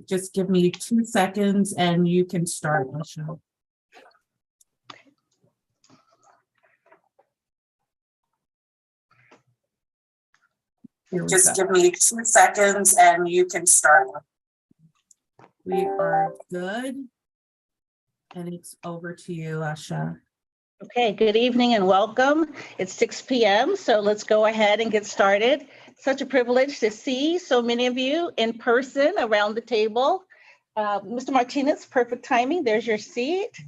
just give me 2 seconds and you can start, Asha. Just give me 2 seconds and you can start. We are good. And it's over to you, Asha. Okay, good evening and welcome. It's 6 p.m., so let's go ahead and get started. Such a privilege to see so many of you in person around the table. Mr. Martinez, perfect timing. There's your seat.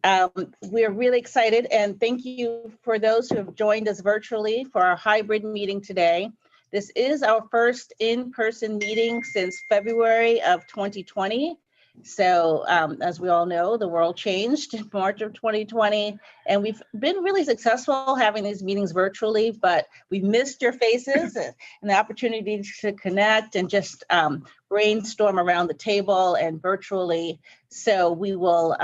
We're really excited, and thank you for those who have joined us virtually for our hybrid meeting today. This is our first in-person meeting since February of 2020. So as we all know, the world changed in March of 2020, and we've been really successful having these meetings virtually, but we've missed your faces and the opportunity to connect and just brainstorm around the table and virtually. So we will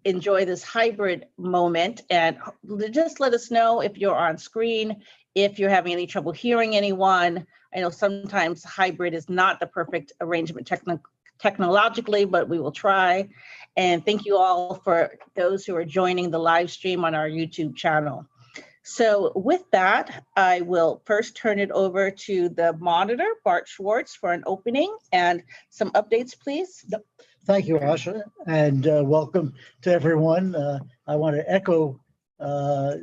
enjoy this hybrid moment, and just let us know if you're on screen, if you're having any trouble hearing anyone. I know sometimes hybrid is not the perfect arrangement technologically, but we will try. And thank you all for those who are joining the live stream on our YouTube channel. So with that, I will first turn it over to the monitor, Bart Schwartz, for an opening and some updates, please. Thank you, Asha, and welcome to everyone. I want to echo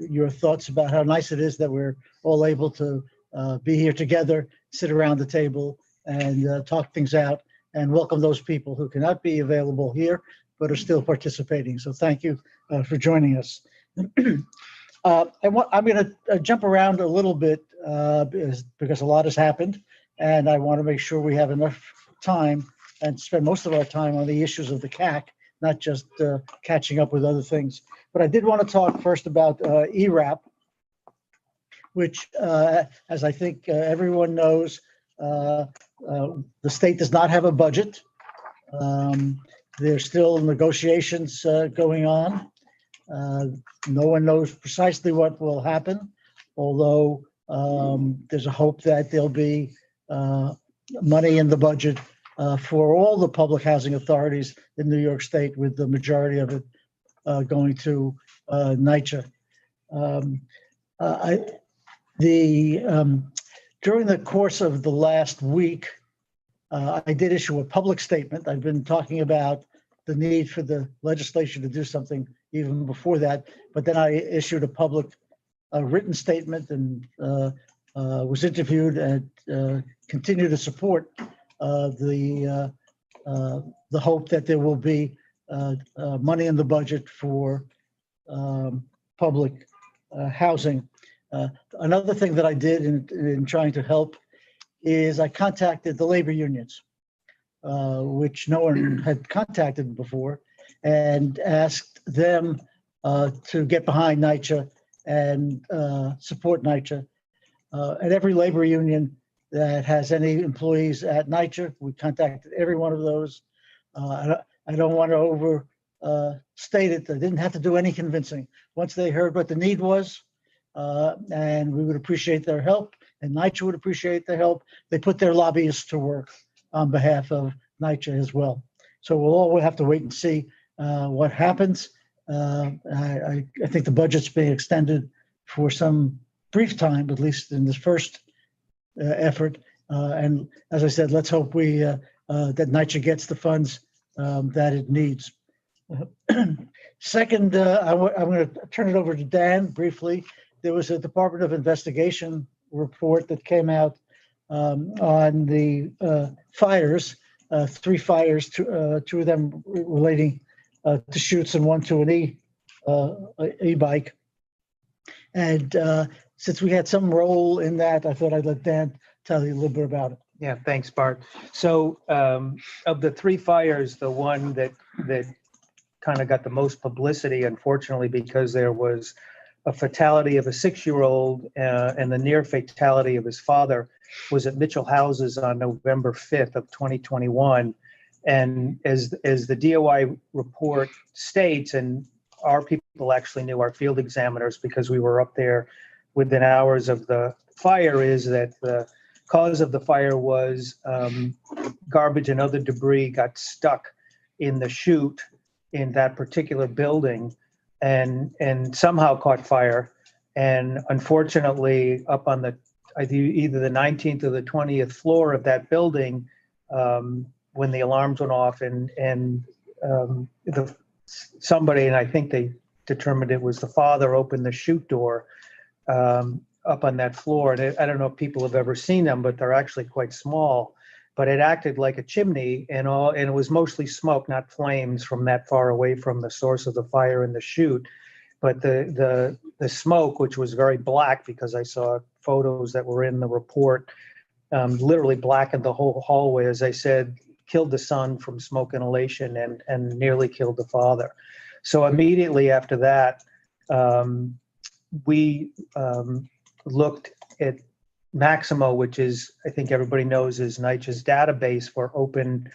your thoughts about how nice it is that we're all able to be here together, sit around the table, and talk things out, and welcome those people who cannot be available here but are still participating. So thank you for joining us. I'm going to jump around a little bit because a lot has happened, and I want to make sure we have enough time and spend most of our time on the issues of the CAC, not just catching up with other things. But I did want to talk first about ERAP, which, as I think everyone knows, the state does not have a budget. There's still negotiations going on. No one knows precisely what will happen, although there's a hope that there'll be money in the budget for all the public housing authorities in New York State, with the majority of it going to NYCHA. During the course of the last week, I did issue a public statement. I've been talking about the need for the legislation to do something even before that, but then I issued a public written statement and was interviewed and continue to support the hope that there will be money in the budget for public housing. Another thing that I did in trying to help is I contacted the labor unions, which no one had contacted before, and asked them to get behind NYCHA and support NYCHA. And every labor union that has any employees at NYCHA, we contacted every one of those. I don't want to overstate it. They didn't have to do any convincing. Once they heard what the need was, and we would appreciate their help, and NYCHA would appreciate their help, they put their lobbyists to work on behalf of NYCHA as well. So we'll have to wait and see what happens. I think the budget's being extended for some brief time, at least in this first effort. And as I said, let's hope that NYCHA gets the funds that it needs. Second, I'm going to turn it over to Dan briefly. There was a Department of Investigation report that came out on the fires, 3 fires, 2 of them relating to shoots and 1 to an e-bike. And since we had some role in that, I thought I'd let Dan tell you a little bit about it. Yeah, thanks, Bart. So of the 3 fires, the one that kind of got the most publicity, unfortunately, because there was a fatality of a 6-year-old and the near fatality of his father, was at Mitchell Houses on November 5th of 2021. And as the DOI report states, and our people actually knew, our field examiners, because we were up there within hours of the fire, is that cause of the fire was garbage and other debris got stuck in the chute in that particular building and somehow caught fire. And unfortunately, up on the either the 19th or the 20th floor of that building, when the alarms went off and somebody, and I think they determined it was the father, opened the chute door up on that floor. And I don't know if people have ever seen them, but they're actually quite small. But it acted like a chimney, and it was mostly smoke, not flames, from that far away from the source of the fire in the chute. But the smoke, which was very black, because I saw photos that were in the report, literally blackened the whole hallway. As I said, killed the son from smoke inhalation and nearly killed the father. So immediately after that, we looked at Maximo, which is, I think everybody knows, is NYCHA's database for open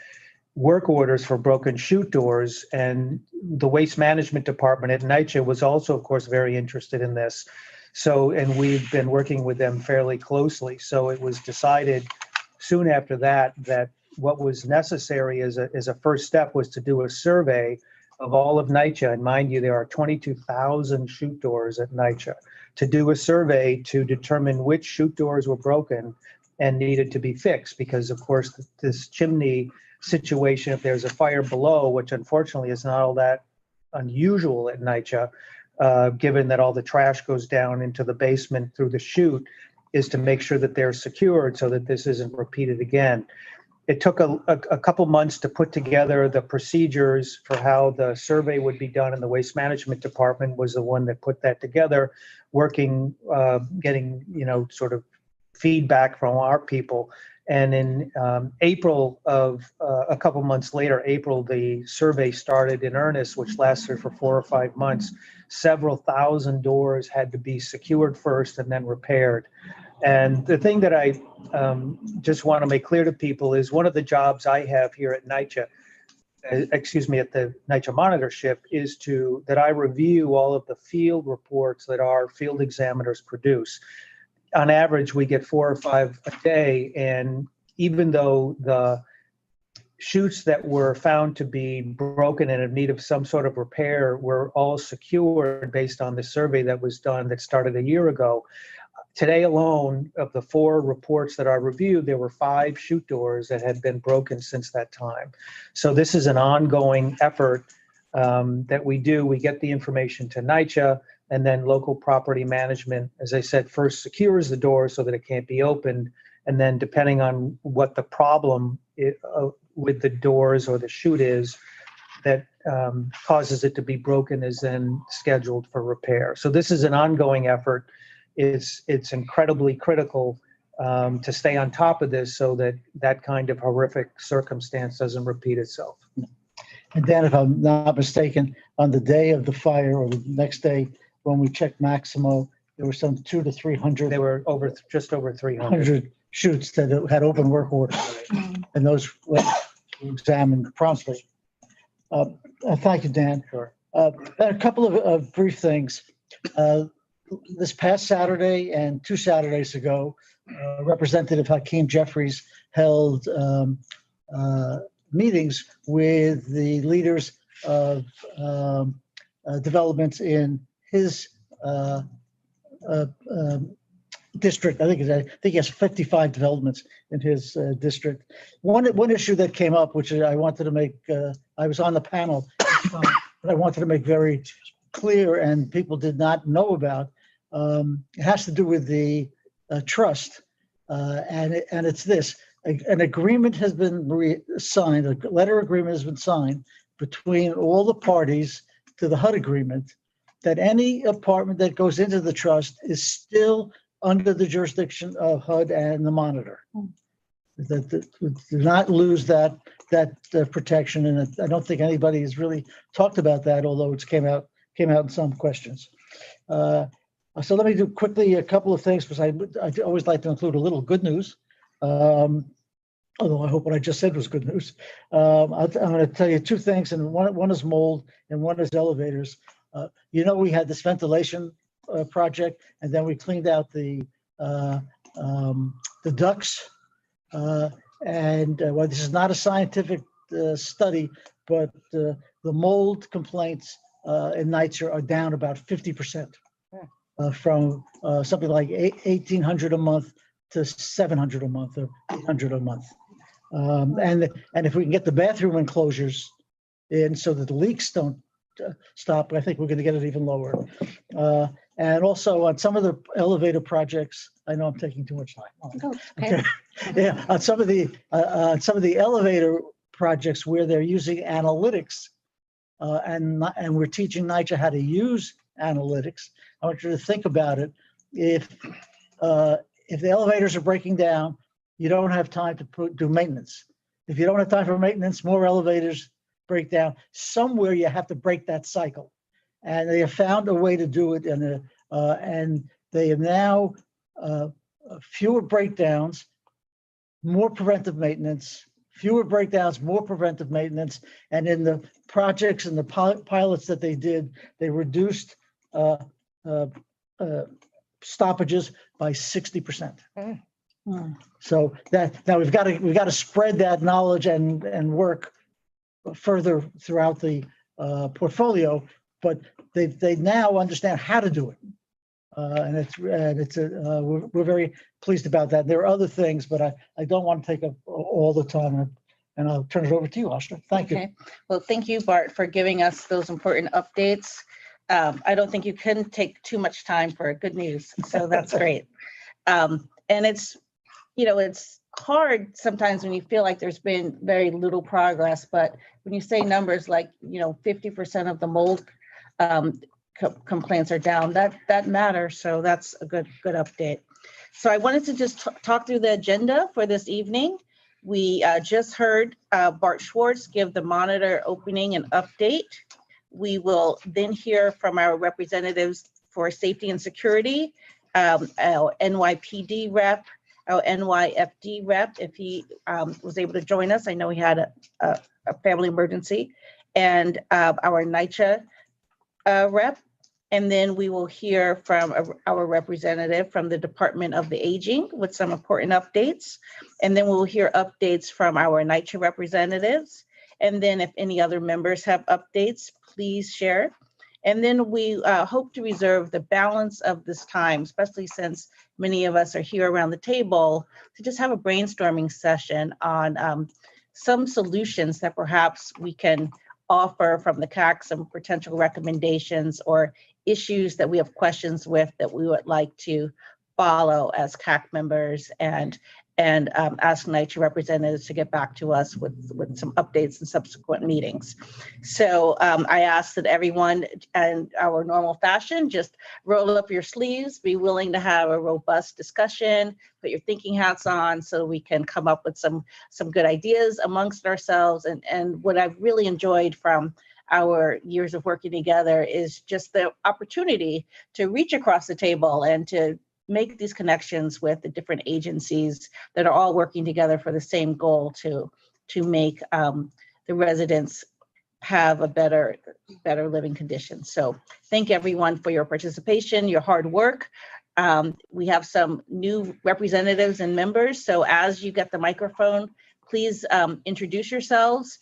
work orders for broken chute doors. And the waste management department at NYCHA was also, of course, very interested in this. So, and we've been working with them fairly closely. So it was decided soon after that what was necessary as a first step was to do a survey of all of NYCHA. And mind you, there are 22,000 chute doors at NYCHA. To do a survey to determine which chute doors were broken and needed to be fixed, because of course this chimney situation, if there's a fire below, which unfortunately is not all that unusual at NYCHA, given that all the trash goes down into the basement through the chute, is to make sure that they're secured so that this isn't repeated again. It took a couple months to put together the procedures for how the survey would be done, and the Waste Management Department was the one that put that together, working, getting, sort of feedback from our people. And in April of a couple months later, April, the survey started in earnest, which lasted for 4 or 5 months. Several thousand doors had to be secured first and then repaired. And the thing that I just want to make clear to people is one of the jobs I have here at NYCHA, at the NYCHA monitorship, is that I review all of the field reports that our field examiners produce. On average, we get 4 or 5 a day. And even though the chutes that were found to be broken and in need of some sort of repair were all secured based on the survey that was done that started a year ago, today alone, of the 4 reports that I reviewed, there were 5 chute doors that had been broken since that time. So this is an ongoing effort that we do. We get the information to NYCHA, and then local property management, as I said, first secures the door so that it can't be opened. And then depending on what the problem with the doors or the chute is that causes it to be broken, is then scheduled for repair. So this is an ongoing effort. It's incredibly critical to stay on top of this so that that kind of horrific circumstance doesn't repeat itself. And then, if I'm not mistaken, on the day of the fire or the next day, when we checked Maximo, there were some 200 to 300. They were just over 300 chutes that had open work orders, and those were examined promptly. Thank you, Dan. Sure. A couple of brief things. This past Saturday and 2 Saturdays ago, Representative Hakeem Jeffries held meetings with the leaders of developments in his district. I think he has 55 developments in his district. One issue that came up, which I wanted to make, I was on the panel, but I wanted to make very clear, and people did not know about. It has to do with the trust, and it's this: an agreement has been signed. A letter agreement has been signed between all the parties to the HUD agreement, that any apartment that goes into the trust is still under the jurisdiction of HUD and the monitor. That do not lose that protection, and I don't think anybody has really talked about that, although it's came out in some questions. So let me do quickly a couple of things, because I always like to include a little good news. Although I hope what I just said was good news. I'm going to tell you 2 things, and one is mold and one is elevators. We had this ventilation project, and then we cleaned out the the ducks. Well, this is not a scientific study, but the mold complaints in NYCHA are down about 50% from something like 1,800 a month to 700 a month or 800 a month. And if we can get the bathroom enclosures in so that the leaks don't stop, I think we're going to get it even lower. And also on some of the elevator projects, I know I'm taking too much time. Oh, okay. Yeah, on some of the elevator projects where they're using analytics, and we're teaching NYCHA how to use analytics. I want you to think about it. If the elevators are breaking down, you don't have time to do maintenance. If you don't have time for maintenance, more elevators break down. Somewhere you have to break that cycle, and they have found a way to do it. And they have now fewer breakdowns, more preventive maintenance. Fewer breakdowns, more preventive maintenance, and in the projects and the pilots that they did, they reduced stoppages by 60%. So that now we've got to spread that knowledge and work further throughout the portfolio, but they now understand how to do it, and we're very pleased about that. There are other things, but I don't want to take up all the time, and I'll turn it over to you, Asha. Thank you. Okay. Well, thank you, Bart, for giving us those important updates. I don't think you can take too much time for good news, so that's great. And it's hard sometimes when you feel like there's been very little progress, but when you say numbers like 50% of the mold complaints are down, that matters. So that's a good update. So I wanted to just talk through the agenda for this evening. We just heard Bart Schwartz give the monitor opening and update. We will then hear from our representatives for safety and security, our NYPD rep, our NYFD rep, if he was able to join us. I know he had a family emergency, and our NYCHA rep. And then we will hear from our representative from the Department of the Aging with some important updates. And then we'll hear updates from our NYCHA representatives. And then if any other members have updates, please share. And then we hope to reserve the balance of this time, especially since many of us are here around the table, to just have a brainstorming session on some solutions that perhaps we can offer from the CAC, some potential recommendations or issues that we have questions with that we would like to follow as CAC members, and ask NYCHA representatives to get back to us with some updates in subsequent meetings. So I ask that everyone, in our normal fashion, just roll up your sleeves, be willing to have a robust discussion, put your thinking hats on so we can come up with some good ideas amongst ourselves. And what I've really enjoyed from our years of working together is just the opportunity to reach across the table and to make these connections with the different agencies that are all working together for the same goal to make the residents have a better living conditions. So thank everyone for your participation, your hard work. We have some new representatives and members. So as you get the microphone, please introduce yourselves,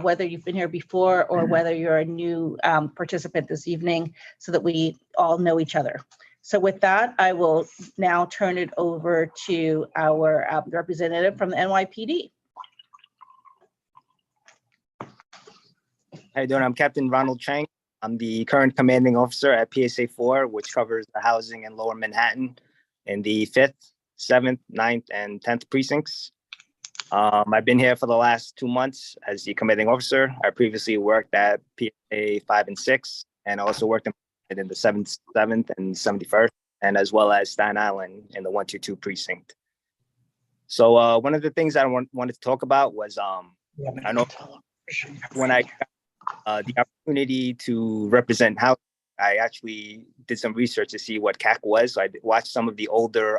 whether you've been here before or whether you're a new participant this evening, so that we all know each other. So with that, I will now turn it over to our representative from the NYPD. How you doing? I'm Captain Ronald Chang. I'm the current commanding officer at PSA 4, which covers the housing in Lower Manhattan in the 5th, 7th, 9th, and 10th precincts. I've been here for the last 2 months as the commanding officer. I previously worked at PSA 5 and 6, and also worked in the 7th, and 71st, and as well as Staten Island in the 122 precinct. So one of the things I wanted to talk about was I know when I got the opportunity to represent housing, I actually did some research to see what CAC was. So I watched some of the older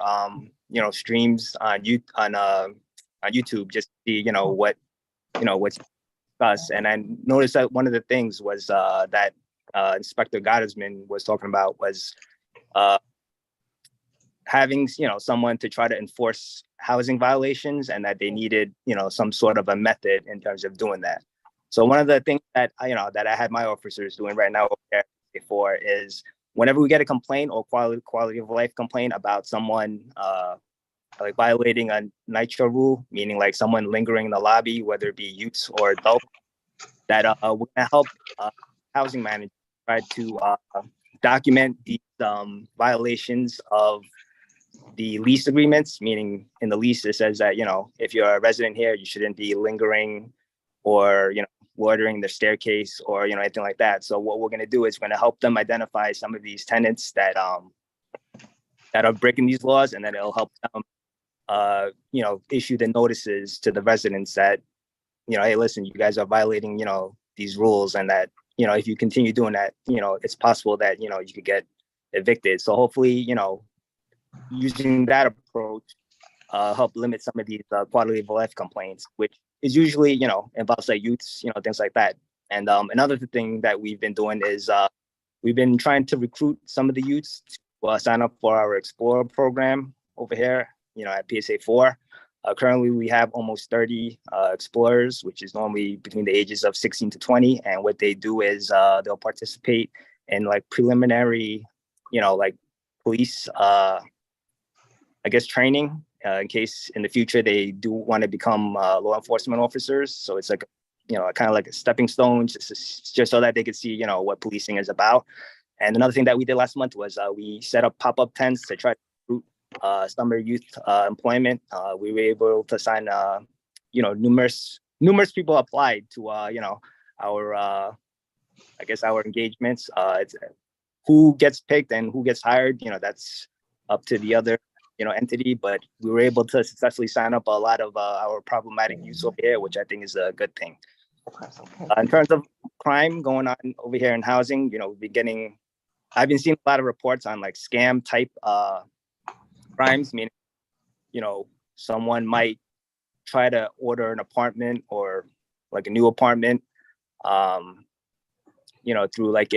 streams on YouTube just to see what's discussed. And I noticed that one of the things was that Inspector Gottesman was talking about was having, someone to try to enforce housing violations, and that they needed, some sort of a method in terms of doing that. So one of the things that, that I had my officers doing right now before is whenever we get a complaint or quality of life complaint about someone like violating a nitro rule, meaning like someone lingering in the lobby, whether it be youths or adults, that we're gonna help housing managers try to document these violations of the lease agreements, meaning in the lease it says that, if you're a resident here, you shouldn't be lingering or, loitering the staircase or, anything like that. So what we're going to do is we're going to help them identify some of these tenants that are breaking these laws, and then it'll help them, issue the notices to the residents that, hey, listen, you guys are violating, these rules, and that, if you continue doing that, it's possible that, you could get evicted. So hopefully, using that approach, help limit some of these quality of life complaints, which is usually, involves like youths, things like that. And another thing that we've been doing is we've been trying to recruit some of the youths to sign up for our Explorer program over here, at PSA 4. Currently, we have almost 30 Explorers, which is normally between the ages of 16 to 20. And what they do is they'll participate in like preliminary, like police, training in case in the future they do want to become law enforcement officers. So it's like, kind of like a stepping stone, just so that they could see, what policing is about. And another thing that we did last month was we set up pop-up tents to try to recruit summer youth employment. We were able to sign, numerous people applied to, our, our engagements. It's who gets picked and who gets hired, that's up to the other, entity, but we were able to successfully sign up a lot of our problematic youth over here, which I think is a good thing. In terms of crime going on over here in housing, I've been seeing a lot of reports on like scam type crimes, meaning, someone might try to order an apartment or like a new apartment, through like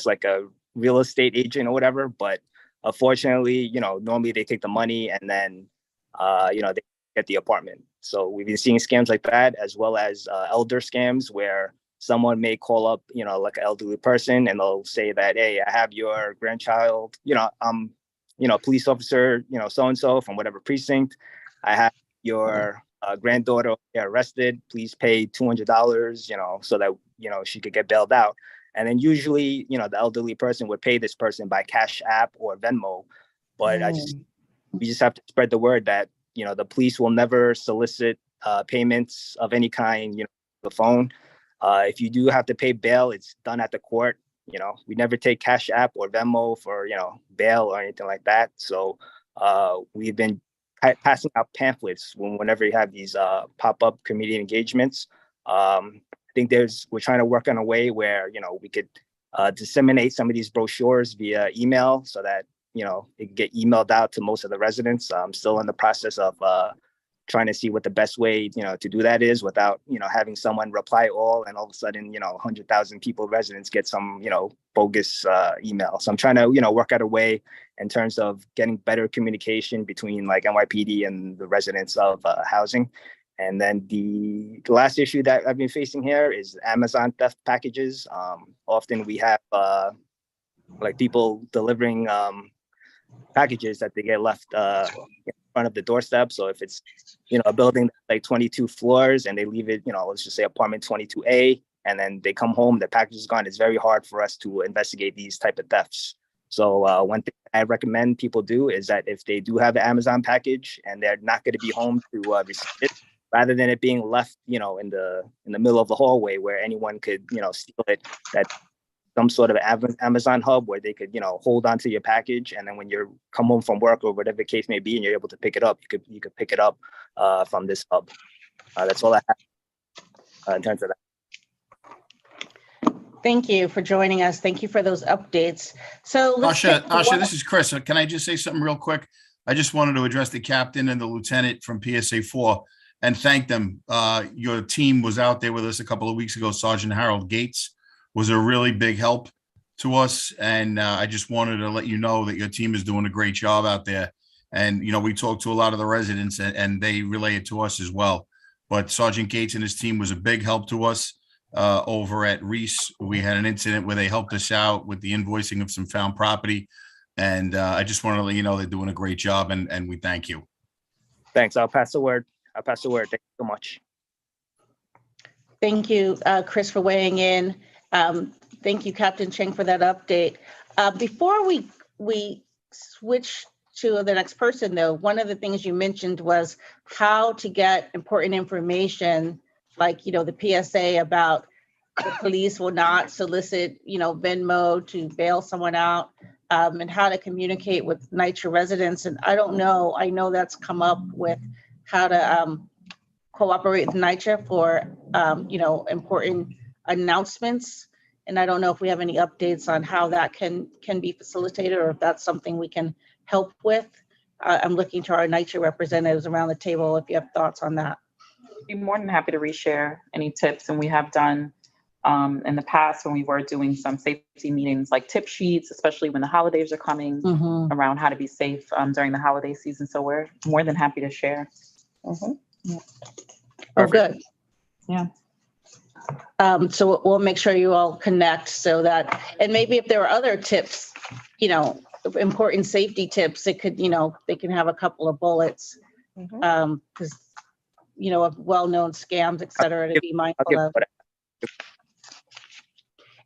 like a real estate agent or whatever. But unfortunately, normally they take the money and then, they get the apartment. So we've been seeing scams like that, as well as elder scams where someone may call up, like an elderly person, and they'll say that, hey, I have your grandchild, police officer, so-and-so from whatever precinct. I have your granddaughter arrested. Please pay $200, so that, she could get bailed out. And then usually, the elderly person would pay this person by Cash App or Venmo. But we just have to spread the word that, the police will never solicit payments of any kind, the phone. If you do have to pay bail, it's done at the court. We never take Cash App or Venmo for, bail or anything like that. So we've been passing out pamphlets whenever you have these pop-up community engagements. I think we're trying to work on a way where, we could disseminate some of these brochures via email so that, it can get emailed out to most of the residents. I'm still in the process of trying to see what the best way, to do that is without, having someone reply all and all of a sudden, 100,000 residents get some, bogus email. So I'm trying to, work out a way in terms of getting better communication between like NYPD and the residents of housing. And then the last issue that I've been facing here is Amazon theft packages. Often we have like people delivering packages that they get left in front of the doorstep. So if it's, a building like 22 floors and they leave it, let's just say apartment 22A, and then they come home, the package is gone, it's very hard for us to investigate these type of thefts. So one thing I recommend people do is that if they do have an Amazon package and they're not going to be home to receive it, rather than it being left, in the middle of the hallway where anyone could, steal it, that some sort of Amazon hub where they could, hold on to your package. And then when you come home from work or whatever the case may be, and you're able to pick it up, you could pick it up from this hub. That's all I have in terms of that. Thank you for joining us. Thank you for those updates. So Asha, this is Chris. Can I just say something real quick? I just wanted to address the captain and the lieutenant from PSA 4 and thank them. Your team was out there with us a couple of weeks ago. Sergeant Harold Gates was a really big help. to us. And I just wanted to let you know that your team is doing a great job out there. And, we talked to a lot of the residents and they relay it to us as well. But Sergeant Gates and his team was a big help to us over at Reese. We had an incident where they helped us out with the invoicing of some found property. And I just wanted to let you know they're doing a great job and we thank you. Thanks. I'll pass the word. Thank you so much. Thank you, Chris, for weighing in. Thank you, Captain Chang, for that update. Before we switch to the next person, though, one of the things you mentioned was how to get important information, like, the PSA about the police will not solicit, Venmo to bail someone out, and how to communicate with NYCHA residents. And I don't know, I know that's come up with how to cooperate with NYCHA for, important announcements. And I don't know if we have any updates on how that can be facilitated or if that's something we can help with. I'm looking to our NYCHA representatives around the table if you have thoughts on that. Be more than happy to reshare any tips, and we have done in the past when we were doing some safety meetings, like tip sheets, especially when the holidays are coming, around how to be safe during the holiday season. So we're more than happy to share. Yeah. Oh, good. Yeah. So we'll make sure you all connect so that, and maybe if there are other tips, important safety tips, it could, they can have a couple of bullets. Because, of well-known scams, et cetera, to be mindful of.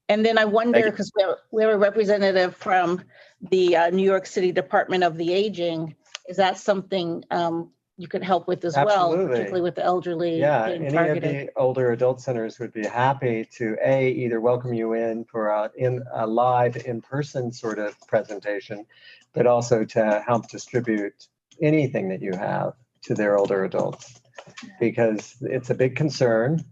And then I wonder, because we have a representative from the New York City Department of the Aging, is that something you could help with as well, particularly with the elderly being any targeted? of the older adult centers would be happy to either welcome you in for a live in-person sort of presentation, but also to help distribute anything that you have to their older adults, because it's a big concern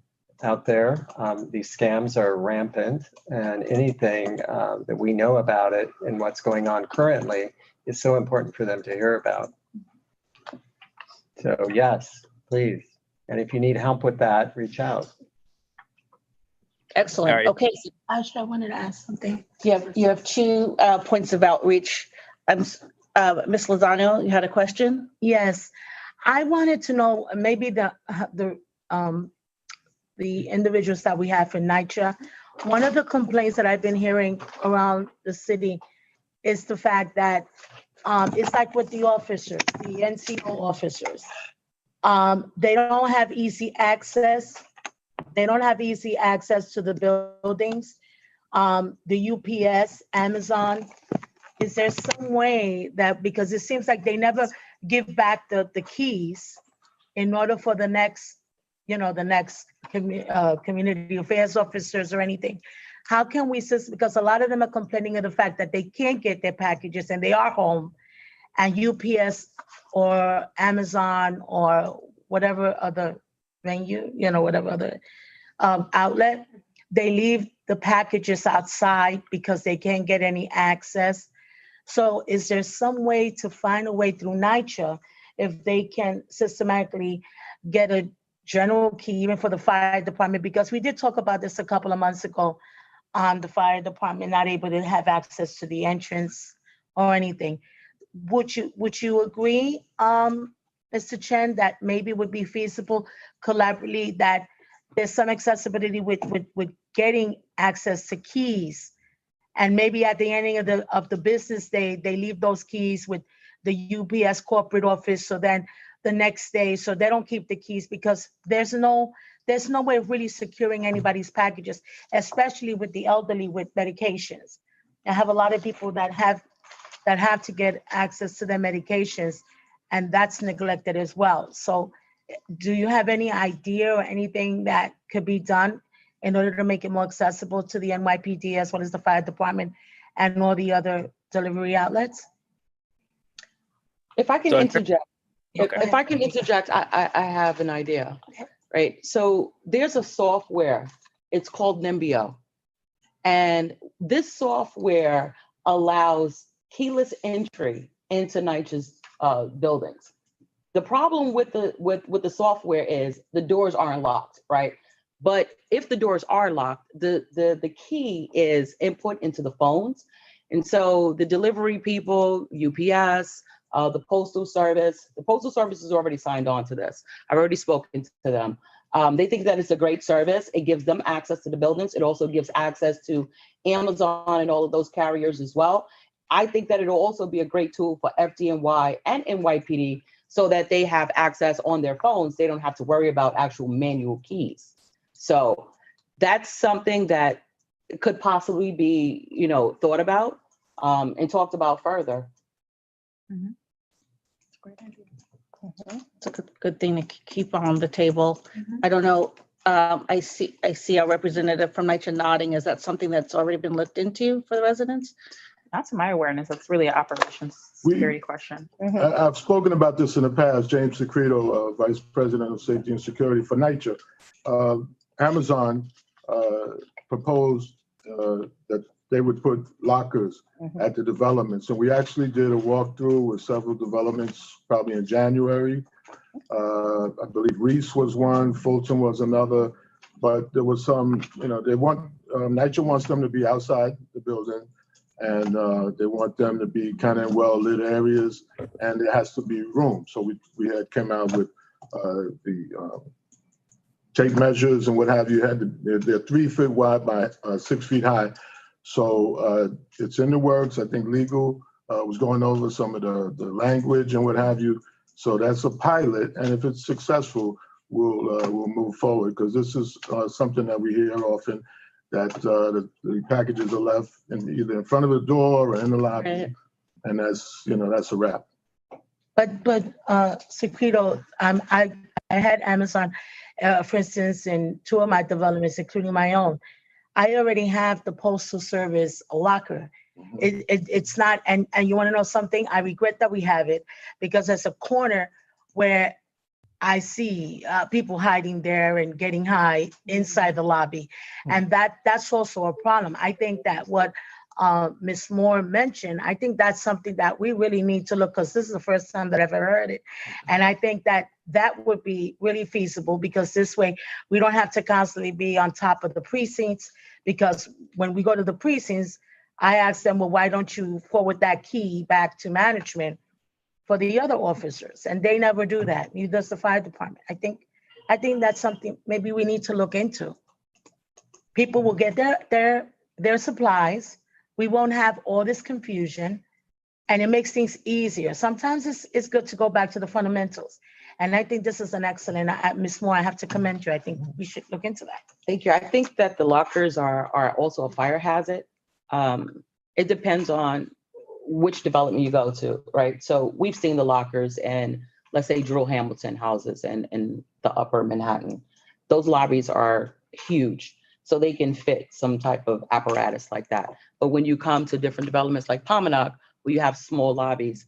out there. These scams are rampant, and anything that we know about it and what's going on currently is so important for them to hear about. So yes, please. And if you need help with that, reach out. Excellent. All right. Okay. Asha, I wanted to ask something. You have 2 points of outreach. Ms. Lozano, you had a question? Yes, I wanted to know maybe the individuals that we have in NYCHA. One of the complaints that I've been hearing around the city is the fact that it's like with the officers, the NCO officers. They don't have easy access. They don't have easy access to the buildings. The UPS, Amazon, is there some way that, because it seems like they never give back the keys in order for the next, community affairs officers or anything. How can we, because a lot of them are complaining of the fact that they can't get their packages and they are home, and UPS or Amazon or whatever other venue, whatever other outlet, they leave the packages outside because they can't get any access. So is there some way to find a way through NYCHA if they can systematically get a general key, even for the fire department? Because we did talk about this a couple of months ago on the fire department not able to have access to the entrance or anything. Would you agree, Mr. Chen, that maybe would be feasible collaboratively, that there's some accessibility with getting access to keys, and maybe at the ending of the business day, they leave those keys with the UPS corporate office, so then the next day, so they don't keep the keys, because there's no way of really securing anybody's packages, especially with the elderly with medications. I have a lot of people that have to get access to their medications, and that's neglected as well. So do you have any idea or anything that could be done in order to make it more accessible to the NYPD as well as the fire department and all the other delivery outlets? If I can So- interject, Okay. if I can interject, I have an idea, right? So there's a software, it's called Nimbio. And this software allows keyless entry into NYCHA's buildings. The problem with the software is the doors aren't locked, right? But if the doors are locked, the key is input into the phones. And so the delivery people, UPS, the postal service is already signed on to this. I've already spoken to them. They think that it's a great service. It gives them access to the buildings. It also gives access to Amazon and all of those carriers as well. I think that it'll also be a great tool for FDNY and NYPD so that they have access on their phones. They don't have to worry about actual manual keys. So that's something that could possibly be, thought about and talked about further. Mhm. It's a great idea. It's a good thing to keep on the table. I don't know. I see our representative from NYCHA nodding. Is that something that's already been looked into for the residents? Not to my awareness, that's really an operations security question. I've spoken about this in the past. James Secreto, Vice President of Safety and Security for NYCHA. Amazon proposed that they would put lockers at the developments. And we actually did a walkthrough with several developments probably in January. I believe Reese was one, Fulton was another, but there was some, NYCHA wants them to be outside the building, and they want them to be kind of well-lit areas, and there has to be room. So we had come out with the tape measures and what have you. They're 3 feet wide by 6 feet high. So it's in the works. I think legal was going over some of the language and what have you. So that's a pilot, and if it's successful, we'll move forward, because this is something that we hear often, that the packages are left either in front of the door or in the lobby, right. And that's a wrap. But Secreto, I had Amazon, for instance, in 2 of my developments, including my own. I already have the Postal Service locker. It's not, and you want to know something? I regret that we have it, because there's a corner where I see people hiding there and getting high inside the lobby. And that's also a problem. I think that what Ms. Moore mentioned, I think that's something that we really need to look, because this is the first time that I've ever heard it. And I think that would be really feasible, because this way we don't have to constantly be on top of the precincts, because when we go to the precincts, I ask them, well, why don't you forward that key back to management for the other officers? And they never do that. Neither does the fire department. I think that's something maybe we need to look into. People will get their supplies. We won't have all this confusion, and it makes things easier. Sometimes it's good to go back to the fundamentals. And I think this is an excellent, Ms. Moore, I have to commend you. I think we should look into that. Thank you. I think that the lockers are also a fire hazard. It depends on which development you go to, right? So we've seen the lockers in, let's say, Drew Hamilton houses and in the upper Manhattan. Those lobbies are huge, so they can fit some type of apparatus like that. But when you come to different developments like Pominock, where you have small lobbies,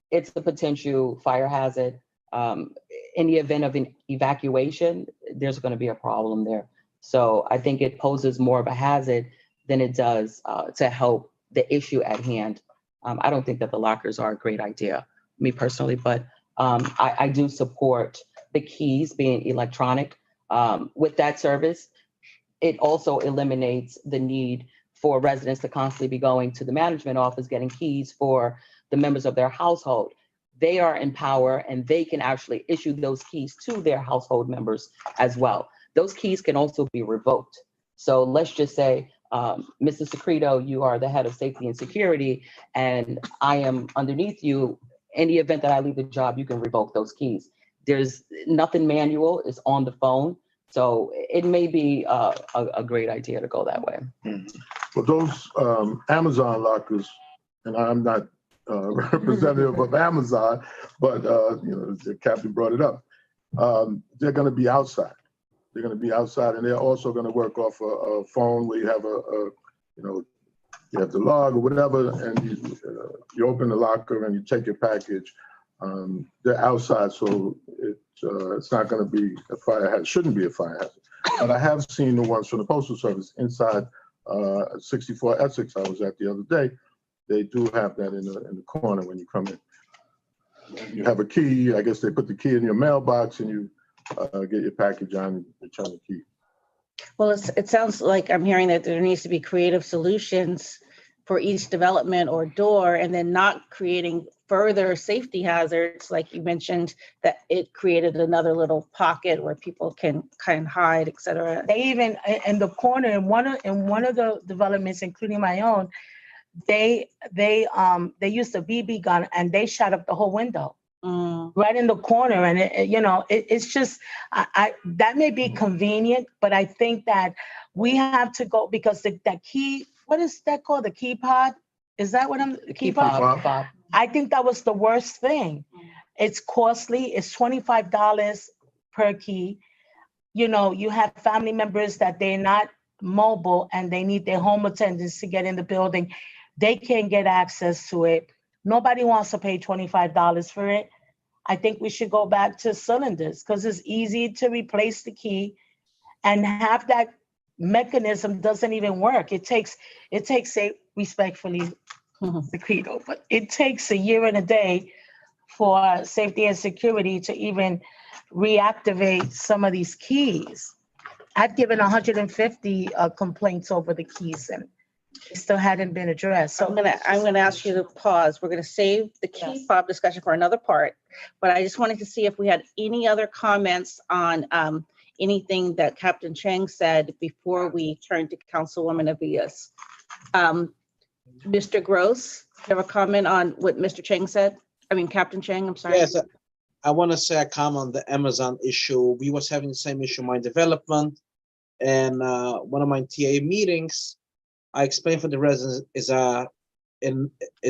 it's a potential fire hazard. In the event of an evacuation, there's going to be a problem there. So I think it poses more of a hazard than it does to help the issue at hand. I don't think that the lockers are a great idea, me personally, but I do support the keys being electronic. With that service, it also eliminates the need for residents to constantly be going to the management office, getting keys for the members of their household. They are in power, and they can actually issue those keys to their household members as well. Those keys can also be revoked. So let's just say, Mr. Secreto, you are the head of safety and security, and I am underneath you. In the event that I leave the job, you can revoke those keys. There's nothing manual, it's on the phone. So it may be a great idea to go that way. Well, those Amazon lockers, and I'm not representative of Amazon, but the captain brought it up. They're going to be outside. They're going to be outside, and they're also going to work off a phone where you have you have the log or whatever, and you open the locker and you take your package. They're outside, so it's not going to be a fire hazard. Shouldn't be a fire hazard. But I have seen the ones from the Postal Service inside 64 Essex I was at the other day. They do have that in the corner when you come in. You have a key. I guess they put the key in your mailbox, and you get your package on and return the key. Well, it sounds like I'm hearing that there needs to be creative solutions for each development or door, and then not creating further safety hazards, like you mentioned, that it created another little pocket where people can kind of hide, et cetera. They even, in the corner, in one of the developments, including my own, they used a BB gun and they shot up the whole window. Right in the corner, and it's just that may be convenient, but I think that we have to go, because that key, what is that called, the key pod? Is that what I'm? Key fob. I think that was the worst thing. It's costly. It's $25 per key. You have family members that they're not mobile and they need their home attendants to get in the building. They can't get access to it. Nobody wants to pay $25 for it. I think we should go back to cylinders, because it's easy to replace the key, and half that mechanism doesn't even work. It takes respectfully, the credo, but it takes a year and a day for safety and security to even reactivate some of these keys. I've given 150 complaints over the keys, and it still hadn't been addressed. So I'm gonna ask you to pause. We're gonna save the key fob discussion for another part, but I just wanted to see if we had any other comments on anything that Captain Chang said before we turn to Councilwoman Avias. Mr. Gross, do you have a comment on what Mr. Chang said? I mean, Captain Chang, I'm sorry. Yes, I want to say a comment on the Amazon issue. We was having the same issue in my development, and one of my TA meetings, I explained for the residents is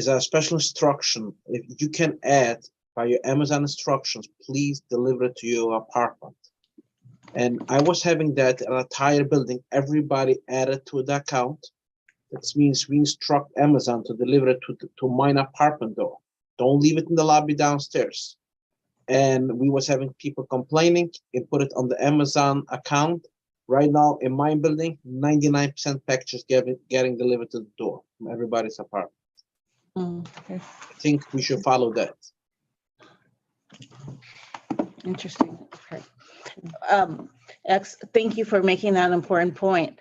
a special instruction. If you can add by your Amazon instructions, please deliver it to your apartment. And I was having that in an entire building. Everybody added to the account. That means we instruct Amazon to deliver it to my apartment door. Don't leave it in the lobby downstairs. And we was having people complaining and put it on the Amazon account. Right now in my building, 99% packages getting delivered to the door from everybody's apartment. Okay. I think we should follow that. Interesting. Okay. Thank you for making that important point.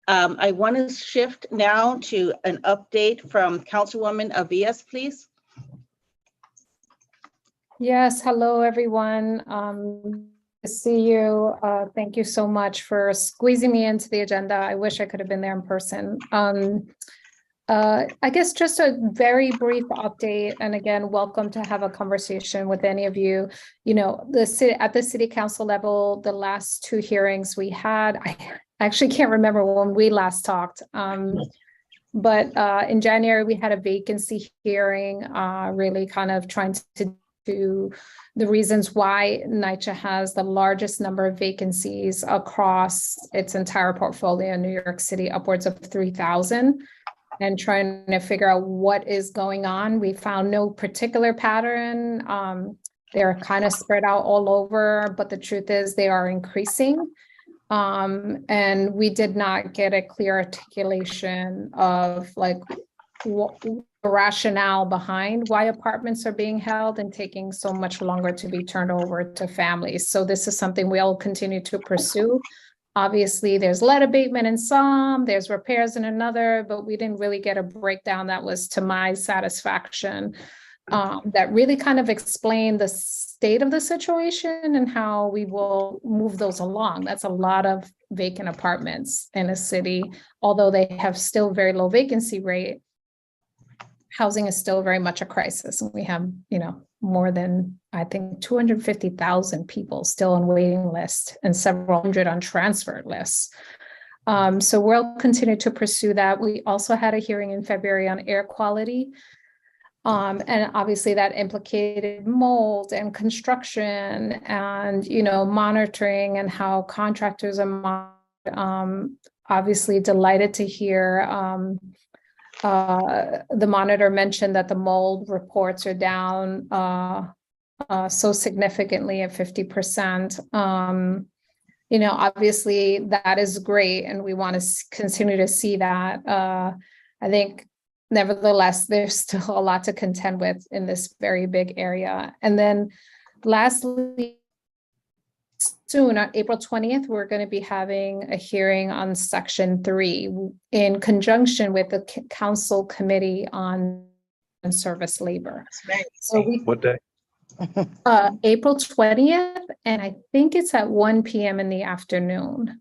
I want to shift now to an update from Councilwoman Avias, please. Yes, hello, everyone. To see you. Thank you so much for squeezing me into the agenda. I wish I could have been there in person. I guess just a very brief update, and again, welcome to have a conversation with any of you. At the city council level, the last two hearings we had, I actually can't remember when we last talked. But in January, we had a vacancy hearing, really kind of trying to the reasons why NYCHA has the largest number of vacancies across its entire portfolio in New York City, upwards of 3,000, and trying to figure out what is going on. We found no particular pattern. They're kind of spread out all over, but the truth is they are increasing. And we did not get a clear articulation of like what the rationale behind why apartments are being held and taking so much longer to be turned over to families. So this is something we'll continue to pursue. Obviously, there's lead abatement in some, there's repairs in another, but we didn't really get a breakdown that was to my satisfaction, that really kind of explained the state of the situation and how we will move those along. That's a lot of vacant apartments in a city, although they have still very low vacancy rate. Housing is still very much a crisis. We have, more than, I think, 250,000 people still on waiting list and several hundred on transfer lists. So we'll continue to pursue that. We also had a hearing in February on air quality. And obviously that implicated mold and construction and, monitoring and how contractors are obviously delighted to hear the monitor mentioned that the mold reports are down so significantly at 50%. Obviously that is great, and we want to continue to see that. I think, nevertheless, there's still a lot to contend with in this very big area. And then lastly, soon, on April 20th, we're going to be having a hearing on Section 3 in conjunction with the Council Committee on Service Labor. So What day? April 20th, and I think it's at 1 p.m. in the afternoon.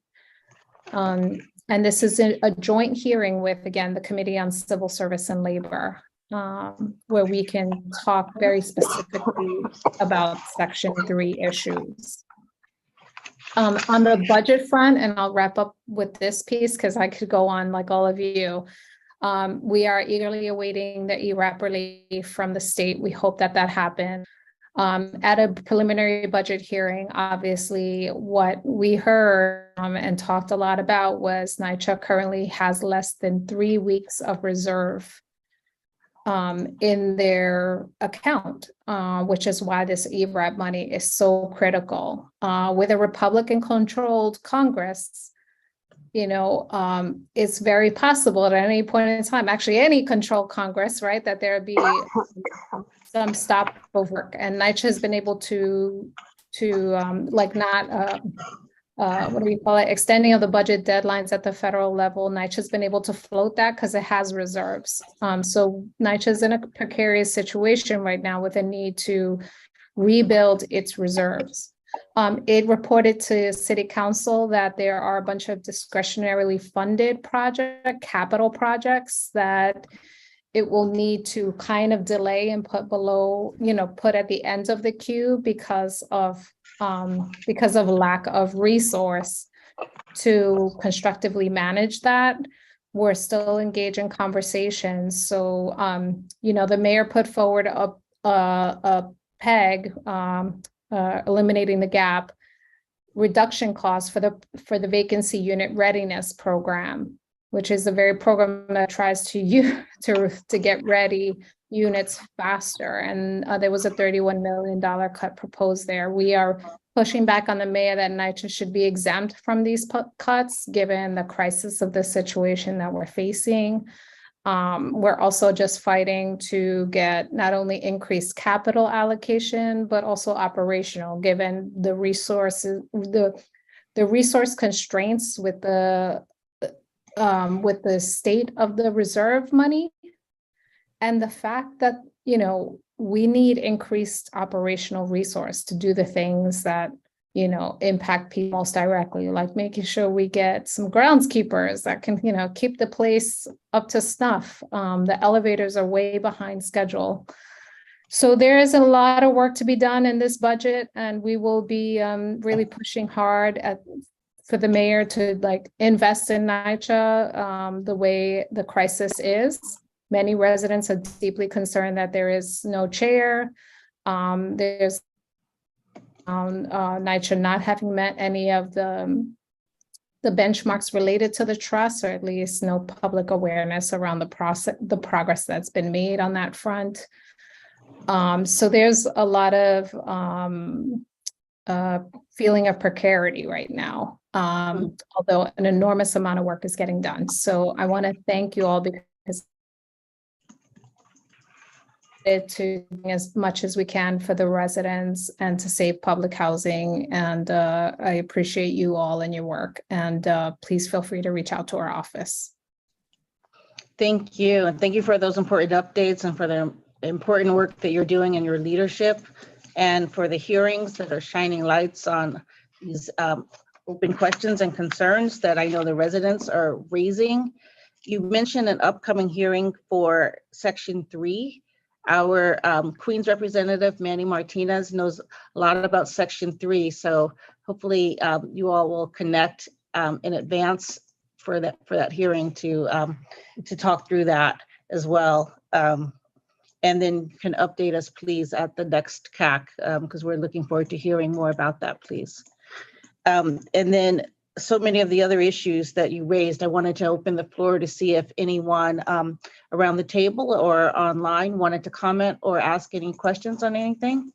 And this is a joint hearing with, again, the Committee on Civil Service and Labor, where we can talk very specifically about Section 3 issues. On the budget front, and I'll wrap up with this piece because I could go on like all of you. We are eagerly awaiting the ERAP relief from the state. We hope that happens. At a preliminary budget hearing, obviously, what we heard and talked a lot about was NYCHA currently has less than 3 weeks of reserve in their account, which is why this ERAP money is so critical. With a Republican-controlled Congress, it's very possible at any point in time, actually any controlled Congress, right, that there be some stop of work. And NYCHA has been able to what do we call it? Extending of the budget deadlines at the federal level. NYCHA has been able to float that because it has reserves. So NYCHA is in a precarious situation right now with a need to rebuild its reserves. It reported to City Council that there are a bunch of discretionarily funded capital projects that it will need to kind of delay and put below, put at the end of the queue because of lack of resource to constructively manage that. We're still engaged in conversations. So, the mayor put forward a PEG, eliminating the gap reduction costs for the vacancy unit readiness program, which is a very program that tries to get ready units faster. And there was a $31 million cut proposed there. We are pushing back on the mayor that NYCHA should be exempt from these cuts, given the crisis of the situation that we're facing. We're also just fighting to get not only increased capital allocation, but also operational, given the resources, the resource constraints with the state of the reserve money, and the fact that, we need increased operational resource to do the things that, impact people most directly, like making sure we get some groundskeepers that can, keep the place up to snuff. The elevators are way behind schedule. So there is a lot of work to be done in this budget, and we will be really pushing hard for the mayor to invest in NYCHA the way the crisis is. Many residents are deeply concerned that there is no chair. There's NYCHA not having met any of the benchmarks related to the trust, or at least no public awareness around the progress that's been made on that front. So there's a lot of feeling of precarity right now, although an enormous amount of work is getting done. So I want to thank you all because to as much as we can for the residents and to save public housing. And I appreciate you all and your work. And please feel free to reach out to our office. Thank you. And thank you for those important updates and for the important work that you're doing in your leadership, and for the hearings that are shining lights on these open questions and concerns that I know the residents are raising. You mentioned an upcoming hearing for Section 3. Our Queens representative, Manny Martinez, knows a lot about Section 3. So hopefully you all will connect in advance for that hearing to talk through that as well. And then you can update us, please, at the next CAC, because we're looking forward to hearing more about that, please. And then so many of the other issues that you raised, I wanted to open the floor to see if anyone around the table or online wanted to comment or ask any questions on anything.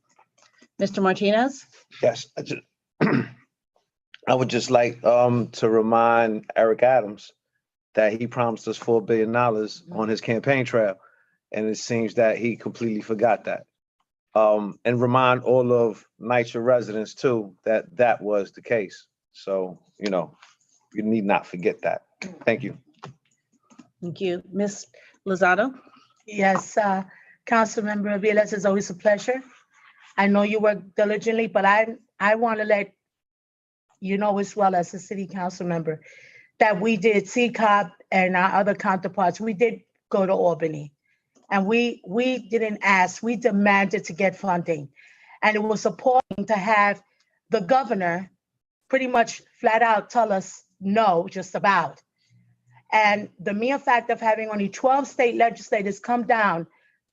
Mr. Martinez? Yes, I would just like to remind Eric Adams that he promised us $4 billion on his campaign trail. And it seems that he completely forgot that. And remind all of NYCHA residents too, that that was the case. So, you know, you need not forget that. Thank you. Thank you. Ms. Lozado? Yes, Councilmember Aviles, it's always a pleasure. I know you work diligently, but I want to let you know as well as a city council member that we did CCOP and our other counterparts, we did go to Albany. And we didn't ask, we demanded to get funding. And it was appalling to have the governor pretty much flat out tell us no, just about. And the mere fact of having only 12 state legislators come down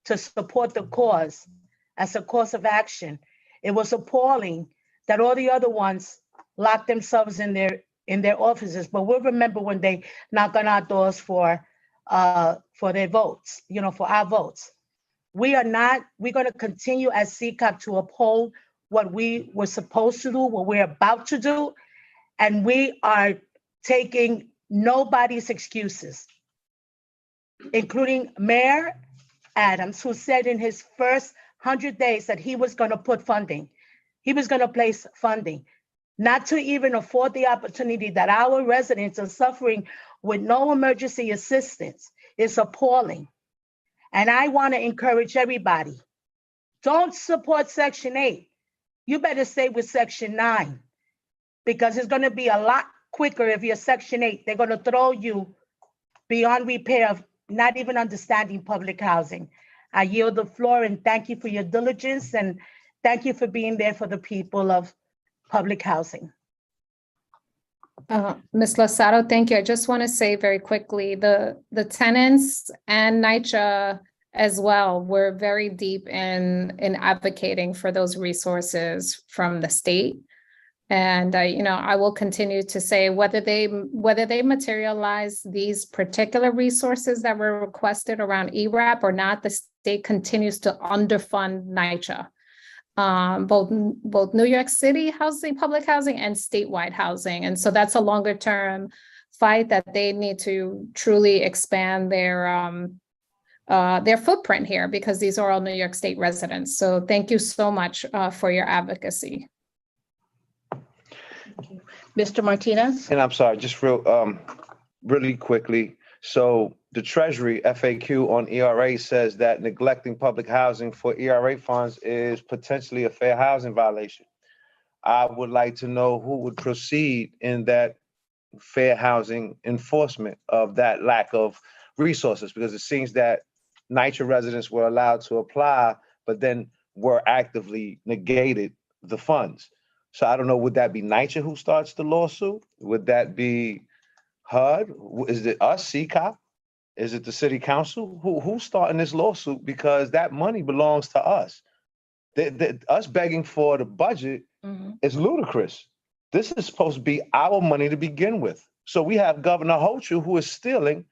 to support the cause as a course of action, it was appalling that all the other ones locked themselves in their offices. But we'll remember when they knock on our doors for their votes, you know, for our votes. We're going to continue as CCOP to uphold what we were supposed to do, what we're about to do. And we are taking nobody's excuses, including Mayor Adams, who said in his first 100 days that he was going to put funding. He was going to place funding, not to even afford the opportunity that our residents are suffering with no emergency assistance. Is appalling. And I want to encourage everybody, don't support Section 8. You better stay with Section 9, because it's going to be a lot quicker if you're Section 8. They're going to throw you beyond repair of not even understanding public housing. I yield the floor and thank you for your diligence and thank you for being there for the people of public housing. Ms. Lozado, thank you. I just want to say very quickly, the tenants and NYCHA as well were very deep in advocating for those resources from the state. And I will continue to say whether they materialize these particular resources that were requested around ERAP or not, the state continues to underfund NYCHA. Both New York City housing, public housing, and statewide housing. And so that's a longer term fight that they need to truly expand their footprint here, because these are all New York State residents. So thank you so much for your advocacy. Mr. Martinez? And I'm sorry, just really quickly. So the Treasury FAQ on ERA says that neglecting public housing for ERA funds is potentially a fair housing violation. I would like to know who would proceed in that fair housing enforcement of that lack of resources, because it seems that NYCHA residents were allowed to apply, but then were actively negated the funds. So I don't know, would that be NYCHA who starts the lawsuit? Would that be HUD? Is it us, CCOP? Is it the city council? Who's starting this lawsuit? Because that money belongs to us. Us begging for the budget is ludicrous. This is supposed to be our money to begin with. So we have Governor Hochul who is stealing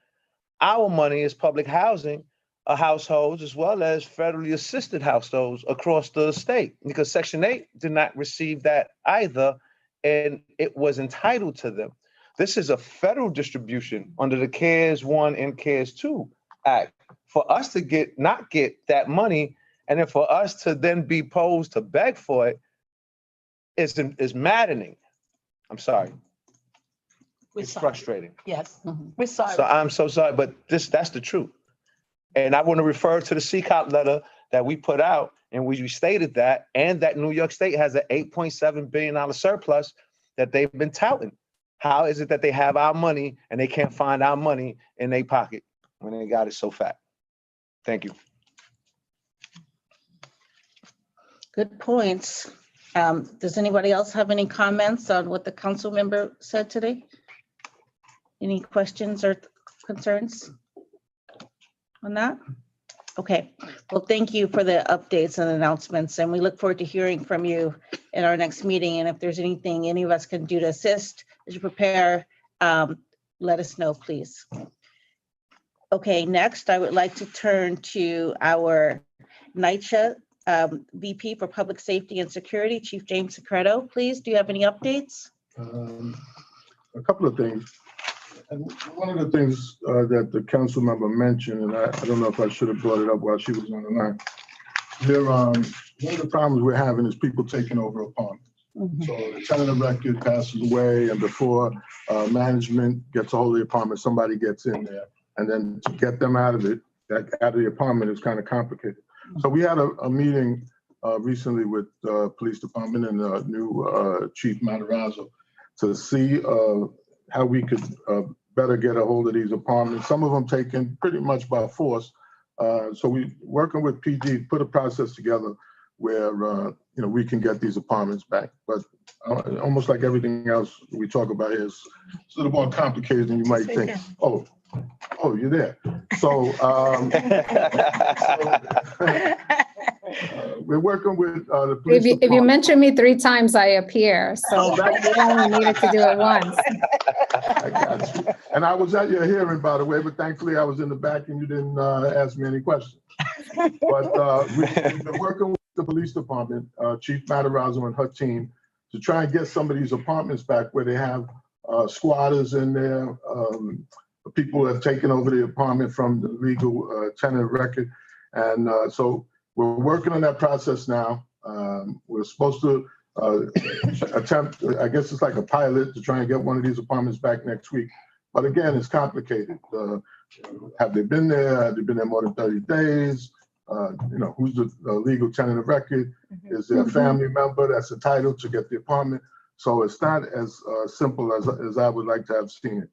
our money as public housing households, as well as federally assisted households across the state, because Section 8 did not receive that either, and it was entitled to them. This is a federal distribution under the CARES 1 and CARES 2 Act. For us to not get that money, and then for us to then be posed to beg for it, is maddening. I'm sorry. It's frustrating. Yes, we're sorry. So I'm so sorry, but that's the truth. And I want to refer to the CCOP letter that we put out, and we stated that, and that New York State has an $8.7 billion surplus that they've been touting. How is it that they have our money and they can't find our money in their pocket when they got it so fat? Thank you. Good points. Does anybody else have any comments on what the council member said today? Any questions or concerns on that? Okay, well, thank you for the updates and announcements, and we look forward to hearing from you in our next meeting. And if there's anything any of us can do to assist as you prepare, let us know, please. Okay, next, I would like to turn to our NYCHA VP for Public Safety and Security, Chief James Secreto. Please, do you have any updates? A couple of things. And one of the things that the council member mentioned, and I don't know if I should have brought it up while she was on the line, one of the problems we're having is people taking over apartments. So the tenant of record passes away, and before management gets a hold of the apartment, somebody gets in there. And then to get them out of it, out of the apartment is kind of complicated. So we had a meeting recently with the police department and the new Chief Matarazzo to see how we could better get a hold of these apartments. Some of them taken pretty much by force. So we working with PD, put a process together where we can get these apartments back. But almost like everything else we talk about here is a little more complicated than you might think. Oh, you're there. So we're working with the police If you department. mention me 3 times, I appear. So you only needed to do it once. I got you. And I was at your hearing, by the way, but thankfully I was in the back and you didn't ask me any questions. But we've been working with the police department, Chief Matarazzo and her team, to try and get some of these apartments back where they have squatters in there. People have taken over the apartment from the legal tenant of record. And so we're working on that process now. We're supposed to attempt, I guess it's like a pilot, to try and get one of these apartments back next week. But again, it's complicated. Have they been there? Have they been there more than 30 days? Who's the legal tenant of record? Is there a family member that's entitled to get the apartment? So it's not as simple as I would like to have seen it.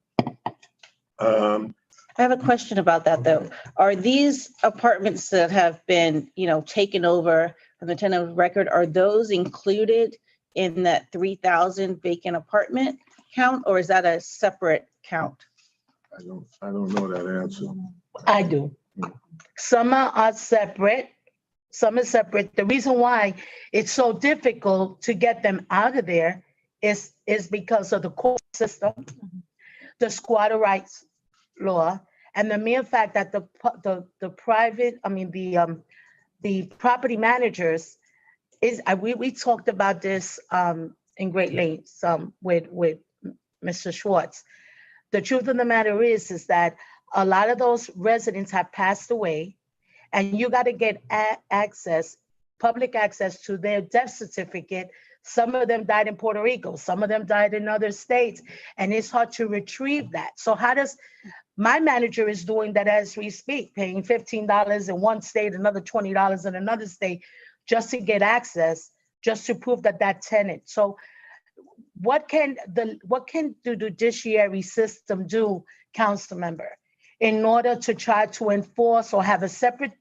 I have a question about that though. Are these apartments that have been, taken over from the tenant of record, are those included in that 3,000 vacant apartment count, or is that a separate count? I don't know that answer. I do. Some are separate. Some are separate. The reason why it's so difficult to get them out of there is because of the court system, the squatter rights law, and the mere fact that the property managers we talked about this in great lengths with Mr. Schwartz. The truth of the matter is that a lot of those residents have passed away, and you got to get public access to their death certificate. Some of them died in Puerto Rico, some of them died in other states, and it's hard to retrieve that. So my manager is doing that as we speak, paying $15 in one state, another $20 in another state, just to get access, just to prove that tenant. So what can the judiciary system do, council member, in order to try to enforce or have a separate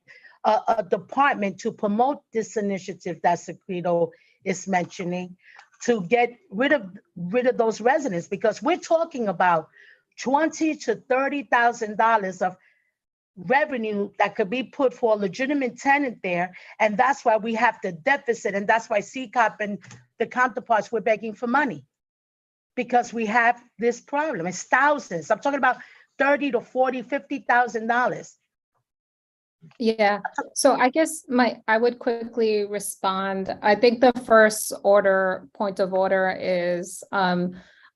department to promote this initiative that Secreto is mentioning, to get rid of those residents? Because we're talking about $20,000 to $30,000 of revenue that could be put for a legitimate tenant there. And that's why we have the deficit. And that's why CCOP and the counterparts were begging for money, because we have this problem. It's thousands. I'm talking about $30,000 to $40,000, $50,000. Yeah, so I guess I would quickly respond. I think the first point of order is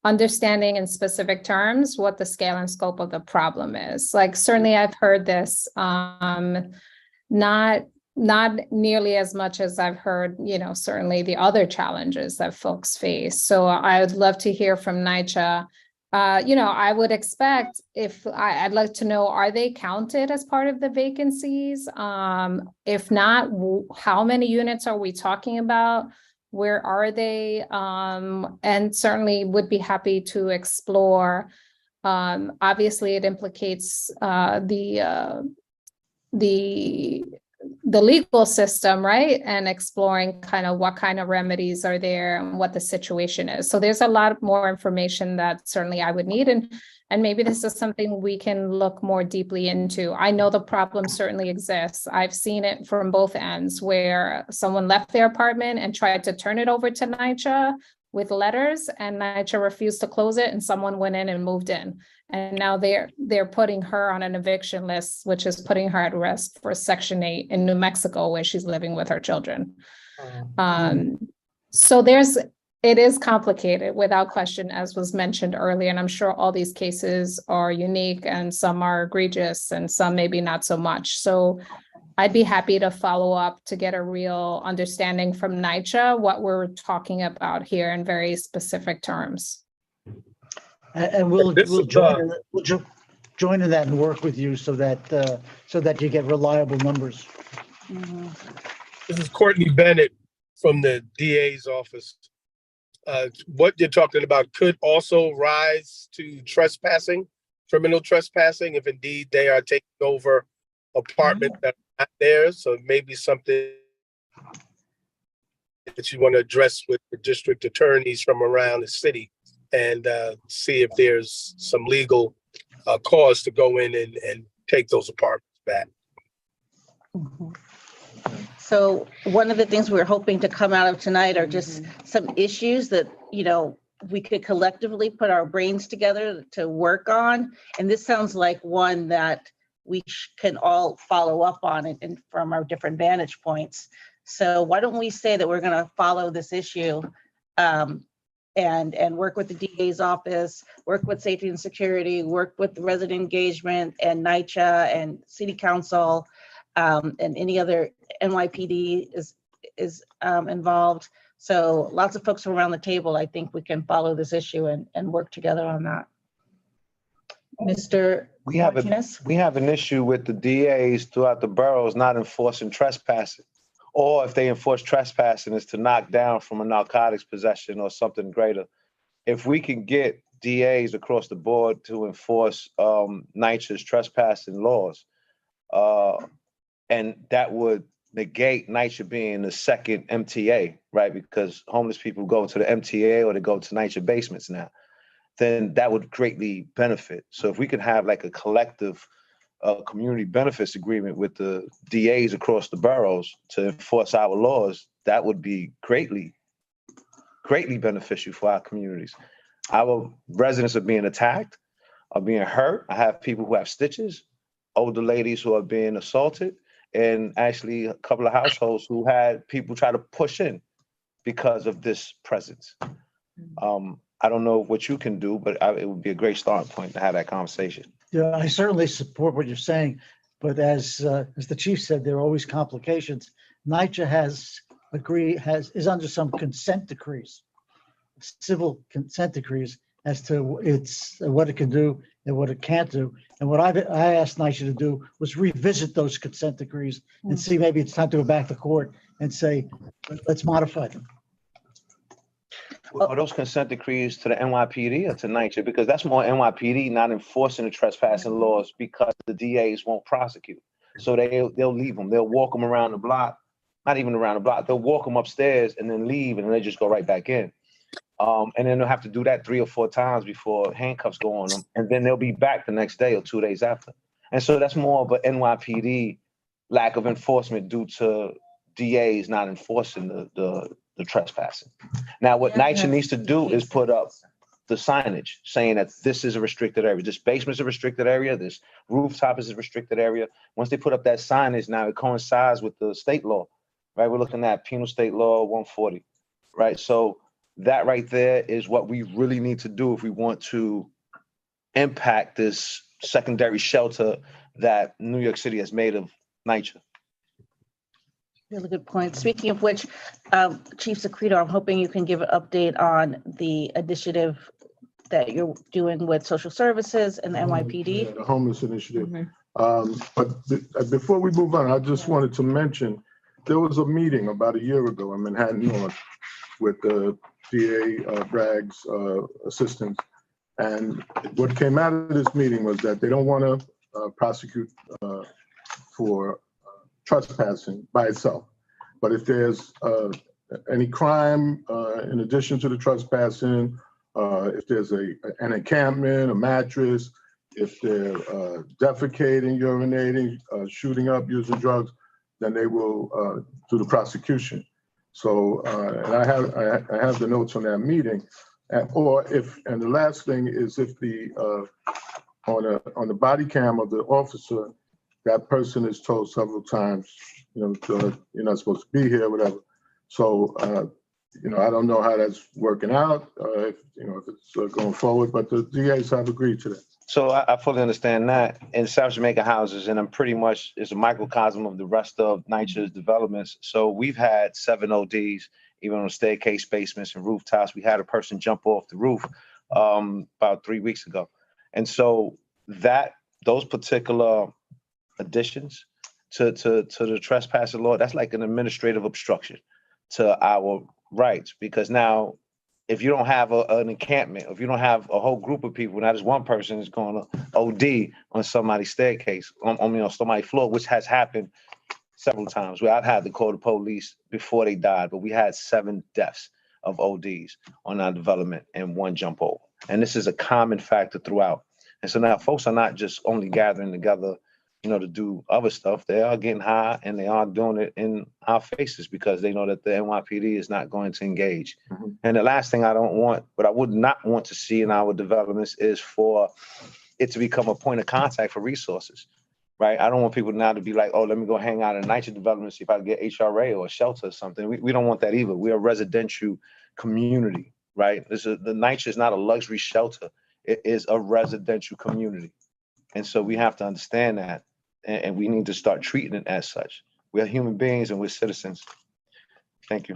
understanding in specific terms what the scale and scope of the problem is. Like, certainly I've heard this, not nearly as much as I've heard, certainly the other challenges that folks face. So I would love to hear from NYCHA. I would expect, I'd like to know, are they counted as part of the vacancies? If not, how many units are we talking about? Where are they? And certainly would be happy to explore. Obviously, it implicates the legal system, right? And exploring kind of what kind of remedies are there and what the situation is. So there's a lot more information that certainly I would need. And maybe this is something we can look more deeply into. I know the problem certainly exists. I've seen it from both ends, where someone left their apartment and tried to turn it over to NYCHA with letters, and NYCHA refused to close it, and someone went in and moved in. And now they're putting her on an eviction list, which is putting her at risk for Section 8 in New Mexico, where she's living with her children. So it is complicated, without question, as was mentioned earlier. And I'm sure all these cases are unique, and some are egregious and some maybe not so much. So I'd be happy to follow up to get a real understanding from NYCHA what we're talking about here in very specific terms. And we'll join in that and work with you so that you get reliable numbers. This is Courtney Bennett from the DA's office. What you're talking about could also rise to trespassing, criminal trespassing, if indeed they are taking over apartments that are not theirs. So it may be something that you want to address with the district attorneys from around the city and see if there's some legal cause to go in and take those apartments back. So one of the things we're hoping to come out of tonight are just some issues that, you know, we could collectively put our brains together to work on. And this sounds like one that we can all follow up on it and from our different vantage points. So why don't we say that we're going to follow this issue and work with the DA's office, work with safety and security, work with resident engagement and NYCHA and city council and any other NYPD is involved. So lots of folks around the table, I think we can follow this issue and work together on that. Mr. Martinez? We have an issue with the DAs throughout the boroughs not enforcing trespassing. Or if they enforce trespassing, it's to knock down from a narcotics possession or something greater. If we can get DAs across the board to enforce NYCHA's trespassing laws, and that would negate NYCHA being the second MTA, right? Because homeless people go to the MTA or they go to NYCHA basements now, then that would greatly benefit. So if we could have like a collective community benefits agreement with the DAs across the boroughs to enforce our laws, that would be greatly beneficial for our communities. Our residents are being attacked, are being hurt. I have people who have stitches, older ladies who are being assaulted, and actually a couple of households who had people try to push in because of this presence. I don't know what you can do, but it would be a great starting point to have that conversation. Yeah, I certainly support what you're saying, but as the chief said, there are always complications. NYCHA is under some consent decrees, civil consent decrees as to what it can do and what it can't do. And what I asked NYCHA to do was revisit those consent decrees and see maybe it's time to go back to court and say, let's modify them. Are those consent decrees to the NYPD or to NYCHA? Because that's more NYPD not enforcing the trespassing laws because the DAs won't prosecute. So they'll leave them. They'll walk them around the block, not even around the block. They'll walk them upstairs and then leave, and then they just go right back in. And then they'll have to do that 3 or 4 times before handcuffs go on them. And then they'll be back the next day or 2 days after. And so that's more of an NYPD lack of enforcement due to DAs not enforcing the trespassing. Now, what NYCHA needs to do is put up the signage saying that this is a restricted area. This basement is a restricted area. This rooftop is a restricted area. Once they put up that signage, now it coincides with the state law, right? We're looking at Penal State Law 140, right? So that right there is what we really need to do if we want to impact this secondary shelter that New York City has made of NYCHA. Really good point. Speaking of which, Chief Secreto, I'm hoping you can give an update on the initiative that you're doing with social services and the NYPD. Yeah, the homeless initiative. But before we move on, I just wanted to mention, there was a meeting about a year ago in Manhattan North with the DA Bragg's assistants. And what came out of this meeting was that they don't want to prosecute for trespassing by itself. But if there's any crime in addition to the trespassing, if there's an encampment, a mattress, if they're defecating, urinating, shooting up, using drugs, then they will do the prosecution. So, and I have the notes on that meeting. And the last thing is if on the body cam of the officer, that person is told several times, you're not supposed to be here, whatever. So I don't know how that's working out, if it's going forward, but the DAs have agreed to that. So I fully understand that. In South Jamaica houses, and I'm pretty much is a microcosm of the rest of NYCHA's developments. So we've had 7 ODs, even on staircase, basements, and rooftops. We had a person jump off the roof about 3 weeks ago. And so those particular additions to the trespassing law, that's like an administrative obstruction to our rights, because now if you don't have an encampment, if you don't have a whole group of people, not just one person is going to OD on somebody's staircase, on somebody's floor, which has happened several times where I've had to call the police before they died, but we had 7 deaths of ODs on our development and 1 jump over. And this is a common factor throughout. And so now folks are not just only gathering together, to do other stuff. They are getting high and they are doing it in our faces because they know that the NYPD is not going to engage. Mm-hmm. And the last thing I would not want to see in our developments is for it to become a point of contact for resources, right? I don't want people now to be like, oh, let me go hang out in a NYCHA development, see if I can get HRA or a shelter or something. We don't want that either. We're a residential community, right? The NYCHA is not a luxury shelter. It is a residential community. And so we have to understand that. And we need to start treating it as such. We're human beings and we're citizens. Thank you.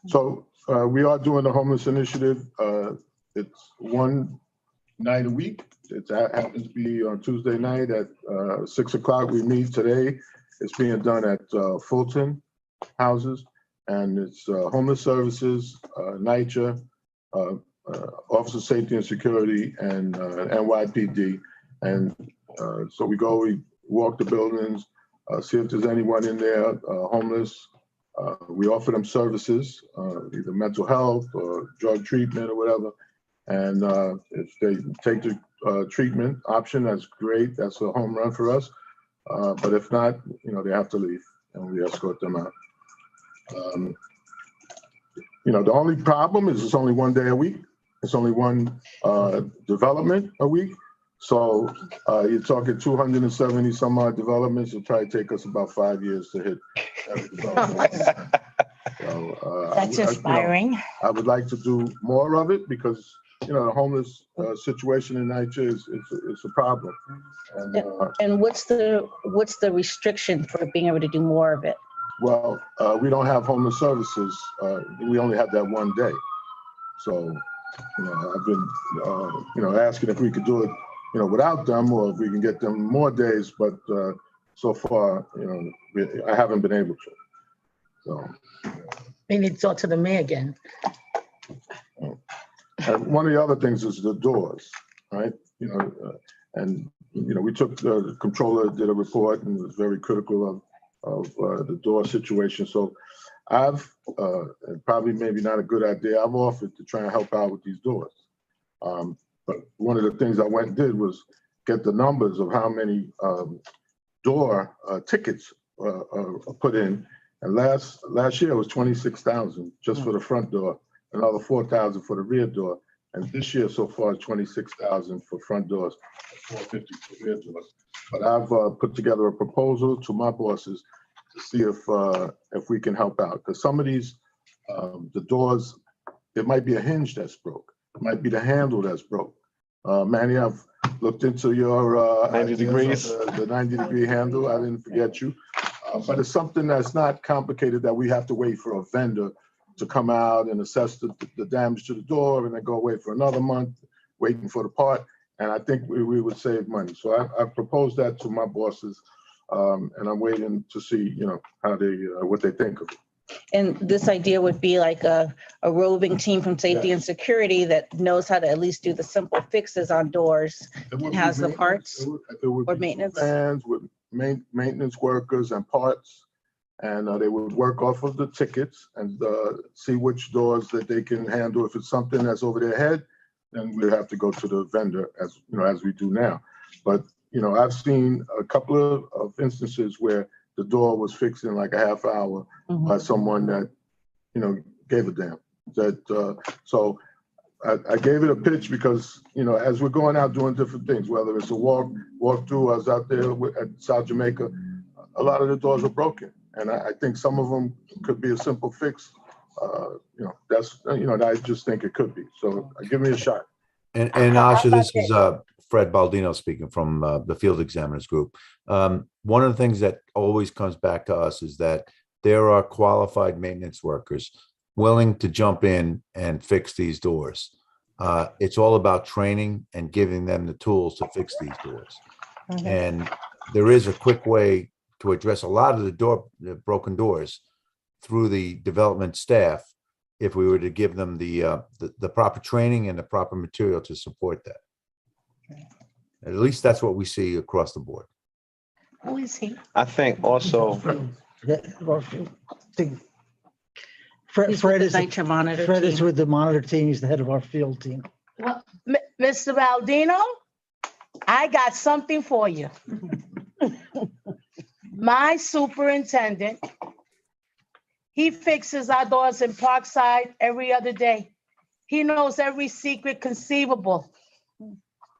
So we are doing the homeless initiative. It's one night a week. It happens to be on Tuesday night at 6 o'clock. We meet today. It's being done at Fulton houses, and it's homeless services, NYCHA, Office of Safety and Security, and NYPD. And so we walk the buildings, see if there's anyone in there homeless. We offer them services, either mental health or drug treatment or whatever. And if they take the treatment option, that's great. That's a home run for us. But if not, they have to leave and we escort them out. The only problem is it's only 1 day a week. It's only one development a week. So you're talking 270 some odd developments. It'll probably take us about 5 years to hit every development. So, That's inspiring. I would like to do more of it because the homeless situation in NYCHA is a problem. And what's the restriction for being able to do more of it? Well, we don't have homeless services. We only have that 1 day. So, I've been, asking if we could do it, without them, or if we can get them more days, but so far, I haven't been able to. So We need to talk to the mayor again. One of the other things is the doors, right? We took the controller did a report and was very critical of the door situation. So I've probably maybe not a good idea. I've offered to try and help out with these doors. But one of the things I went and did was get the numbers of how many door tickets are put in. And last year it was 26,000 just for the front door, another 4,000 for the rear door. And this year so far, 26,000 for front doors, 450 for rear doors. But I've put together a proposal to my bosses to see if we can help out. Because some of these, the doors, it might be a hinge that's broke. It might be the handle that's broke. Manny, I've looked into your 90 degrees. The 90-degree handle. I didn't forget you. But it's something that's not complicated that we have to wait for a vendor to come out and assess the damage to the door and then go away for another month waiting for the part. And I think we would save money. So I've proposed that to my bosses, and I'm waiting to see, how what they think of it. And this idea would be like a roving team from safety and security that knows how to at least do the simple fixes on doors and has the parts or maintenance. Vans with maintenance workers and parts, and they would work off of the tickets and see which doors that they can handle. If it's something that's over their head, then we have to go to the vendor as we do now. But I've seen a couple of instances where the door was fixed in like a half hour by someone that, gave a damn. So I gave it a pitch because, as we're going out doing different things, whether it's a walk through, I was out there at South Jamaica, a lot of the doors are broken. And I think some of them could be a simple fix that's, I just think it could be. So give me a shot. And Asha, this is Fred Baldino speaking from the Field Examiners Group. One of the things that always comes back to us is that there are qualified maintenance workers willing to jump in and fix these doors. It's all about training and giving them the tools to fix these doors. And there is a quick way to address a lot of the broken doors through the development staff if we were to give them the proper training and the proper material to support that. At least that's what we see across the board. Who is he? I think also, Fred is NYCHA monitor Fred is team. with the monitor team. He's the head of our field team. Well, Mr. Baldino, I got something for you. My superintendent, he fixes our doors in Parkside every other day. He knows every secret conceivable.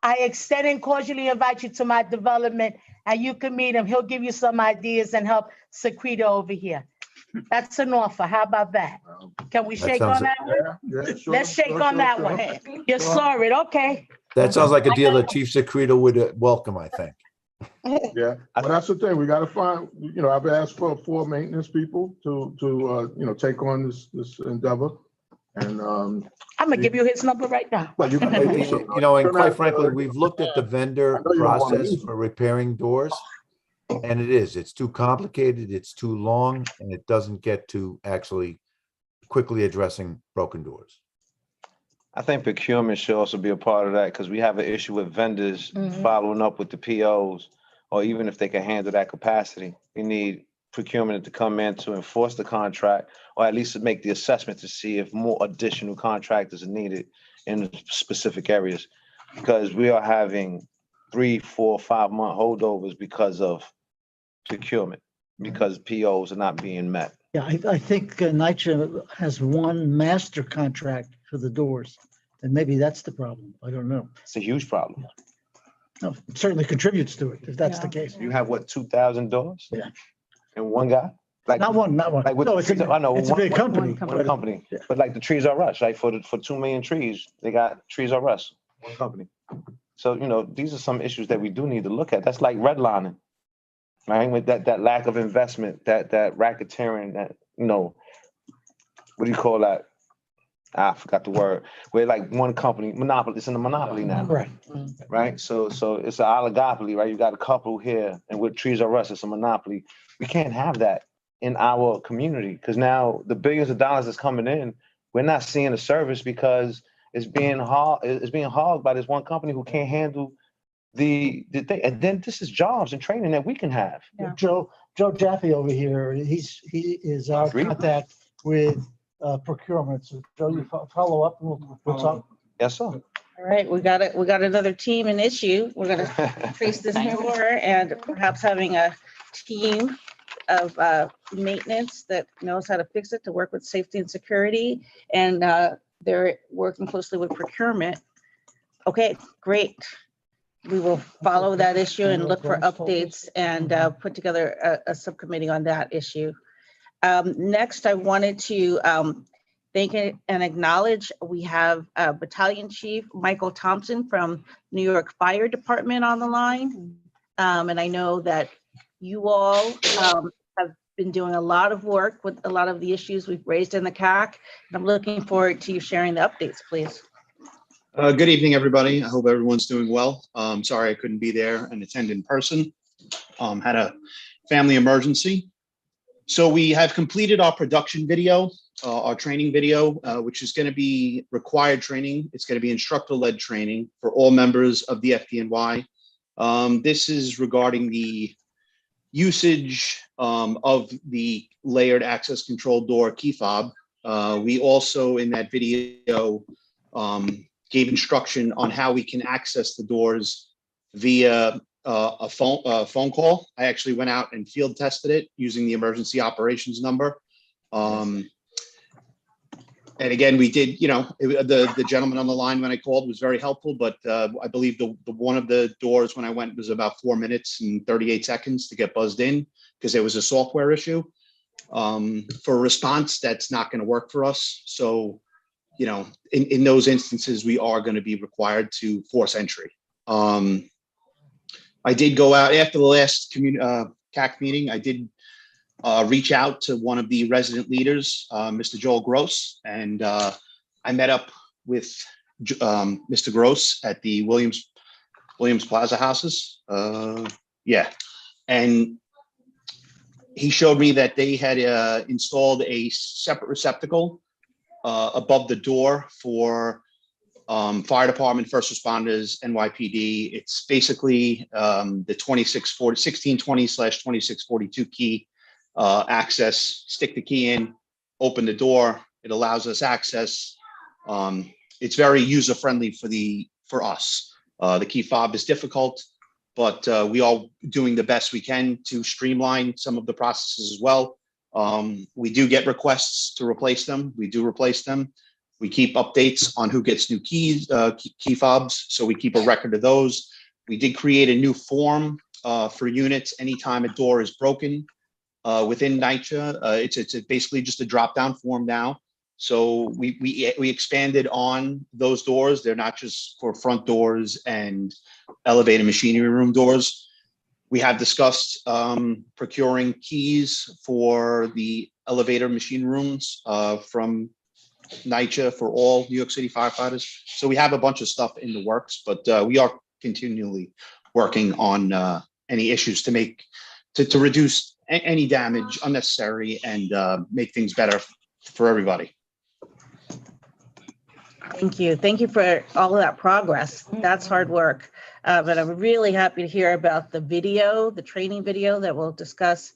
I extend and cordially invite you to my development and you can meet him. He'll give you some ideas and help Secreto over here. That's an offer. How about that? Can we That shake sounds- on that one? Yeah, sure, Let's shake on that one. You saw it, okay? That sounds like a deal that Chief Secreto would welcome, I think. Yeah, but that's the thing. We got to find, I've asked for 4 maintenance people to take on this endeavor. And, I'm gonna give you his number right now. but you can, And quite frankly, we've looked at the vendor I know you don't wanna process use for repairing doors. And it's too complicated, it's too long, and it doesn't get to actually quickly addressing broken doors. I think procurement should also be a part of that because we have an issue with vendors following up with the POs, or even if they can handle that capacity. We need procurement to come in to enforce the contract, or at least to make the assessment to see if more additional contractors are needed in specific areas. Because we are having 3, 4, 5 month holdovers because of procurement, because POs are not being met. Yeah, I think NYCHA has one master contract for the doors, and maybe that's the problem. I don't know. It's a huge problem. No, it certainly contributes to it, if that's the case. You have what, 2,000 doors? Yeah. And one guy? Like, Not one. like with No, the it's a, trees, I know, it's a big company. one company. But like the Trees Are Us, right? For 2 million trees, they got Trees Are Us, one company. So, these are some issues that we do need to look at. That's like redlining, right? With that lack of investment, that racketeering, that, what do you call that? I forgot the word. Where like one company, monopoly, it's in a monopoly now. Right. Right? So it's an oligopoly, right? You got a couple here, and with Trees Are Us, it's a monopoly. We can't have that in our community because now the billions of dollars that's coming in, we're not seeing the service because it's being hogged by this one company who can't handle the thing. And then this is jobs and training that we can have. Yeah. Joe Jaffe over here, he is our contact with procurement. So Joe, you follow up and we'll talk. Yes, sir. All right, we got another team and issue. We're gonna trace this door and perhaps having a team of maintenance that knows how to fix it to work with safety and security. And they're working closely with procurement. Okay, great. We will follow that issue and look for updates and put together a subcommittee on that issue. Next, I wanted to thank and acknowledge we have Battalion Chief Michael Thompson from New York Fire Department on the line. And I know that you all have been doing a lot of work with a lot of the issues we've raised in the CAC. And I'm looking forward to you sharing the updates, please. Good evening, everybody. I hope everyone's doing well. Sorry I couldn't be there and attend in person. Had a family emergency. So we have completed our production video, our training video, which is going to be required training. It's going to be instructor-led training for all members of the FDNY. This is regarding the usage of the layered access control door key fob. We also, in that video, gave instruction on how we can access the doors via a phone call. I actually went out and field tested it using the emergency operations number. And again, we did, the gentleman on the line when I called was very helpful, but I believe the one of the doors when I went was about 4 minutes and 38 seconds to get buzzed in because there was a software issue. for a response, that's not going to work for us. So, you know, in those instances, we are going to be required to force entry. I did go out after the last CAC meeting. I did reach out to one of the resident leaders, Mr. Joel Gross, and I met up with Mr. Gross at the Williams Plaza houses. Yeah, and he showed me that they had installed a separate receptacle above the door for fire department, first responders, NYPD. It's basically the 1620/2642 key access. Stick the key in, open the door. It allows us access. It's very user friendly for us. The key fob is difficult, but we are doing the best we can to streamline some of the processes as well. We do get requests to replace them. We do replace them. We keep updates on who gets new keys, key fobs, so we keep a record of those. We did create a new form for units anytime a door is broken within NYCHA. It's basically just a drop-down form now. So we expanded on those doors. They're not just for front doors and elevator machinery room doors. We have discussed procuring keys for the elevator machine rooms from NYCHA for all New York City firefighters. So we have a bunch of stuff in the works, but we are continually working on any issues to reduce any damage unnecessary and make things better for everybody. Thank you. Thank you for all of that progress. That's hard work. But I'm really happy to hear about the video, the training video that will discuss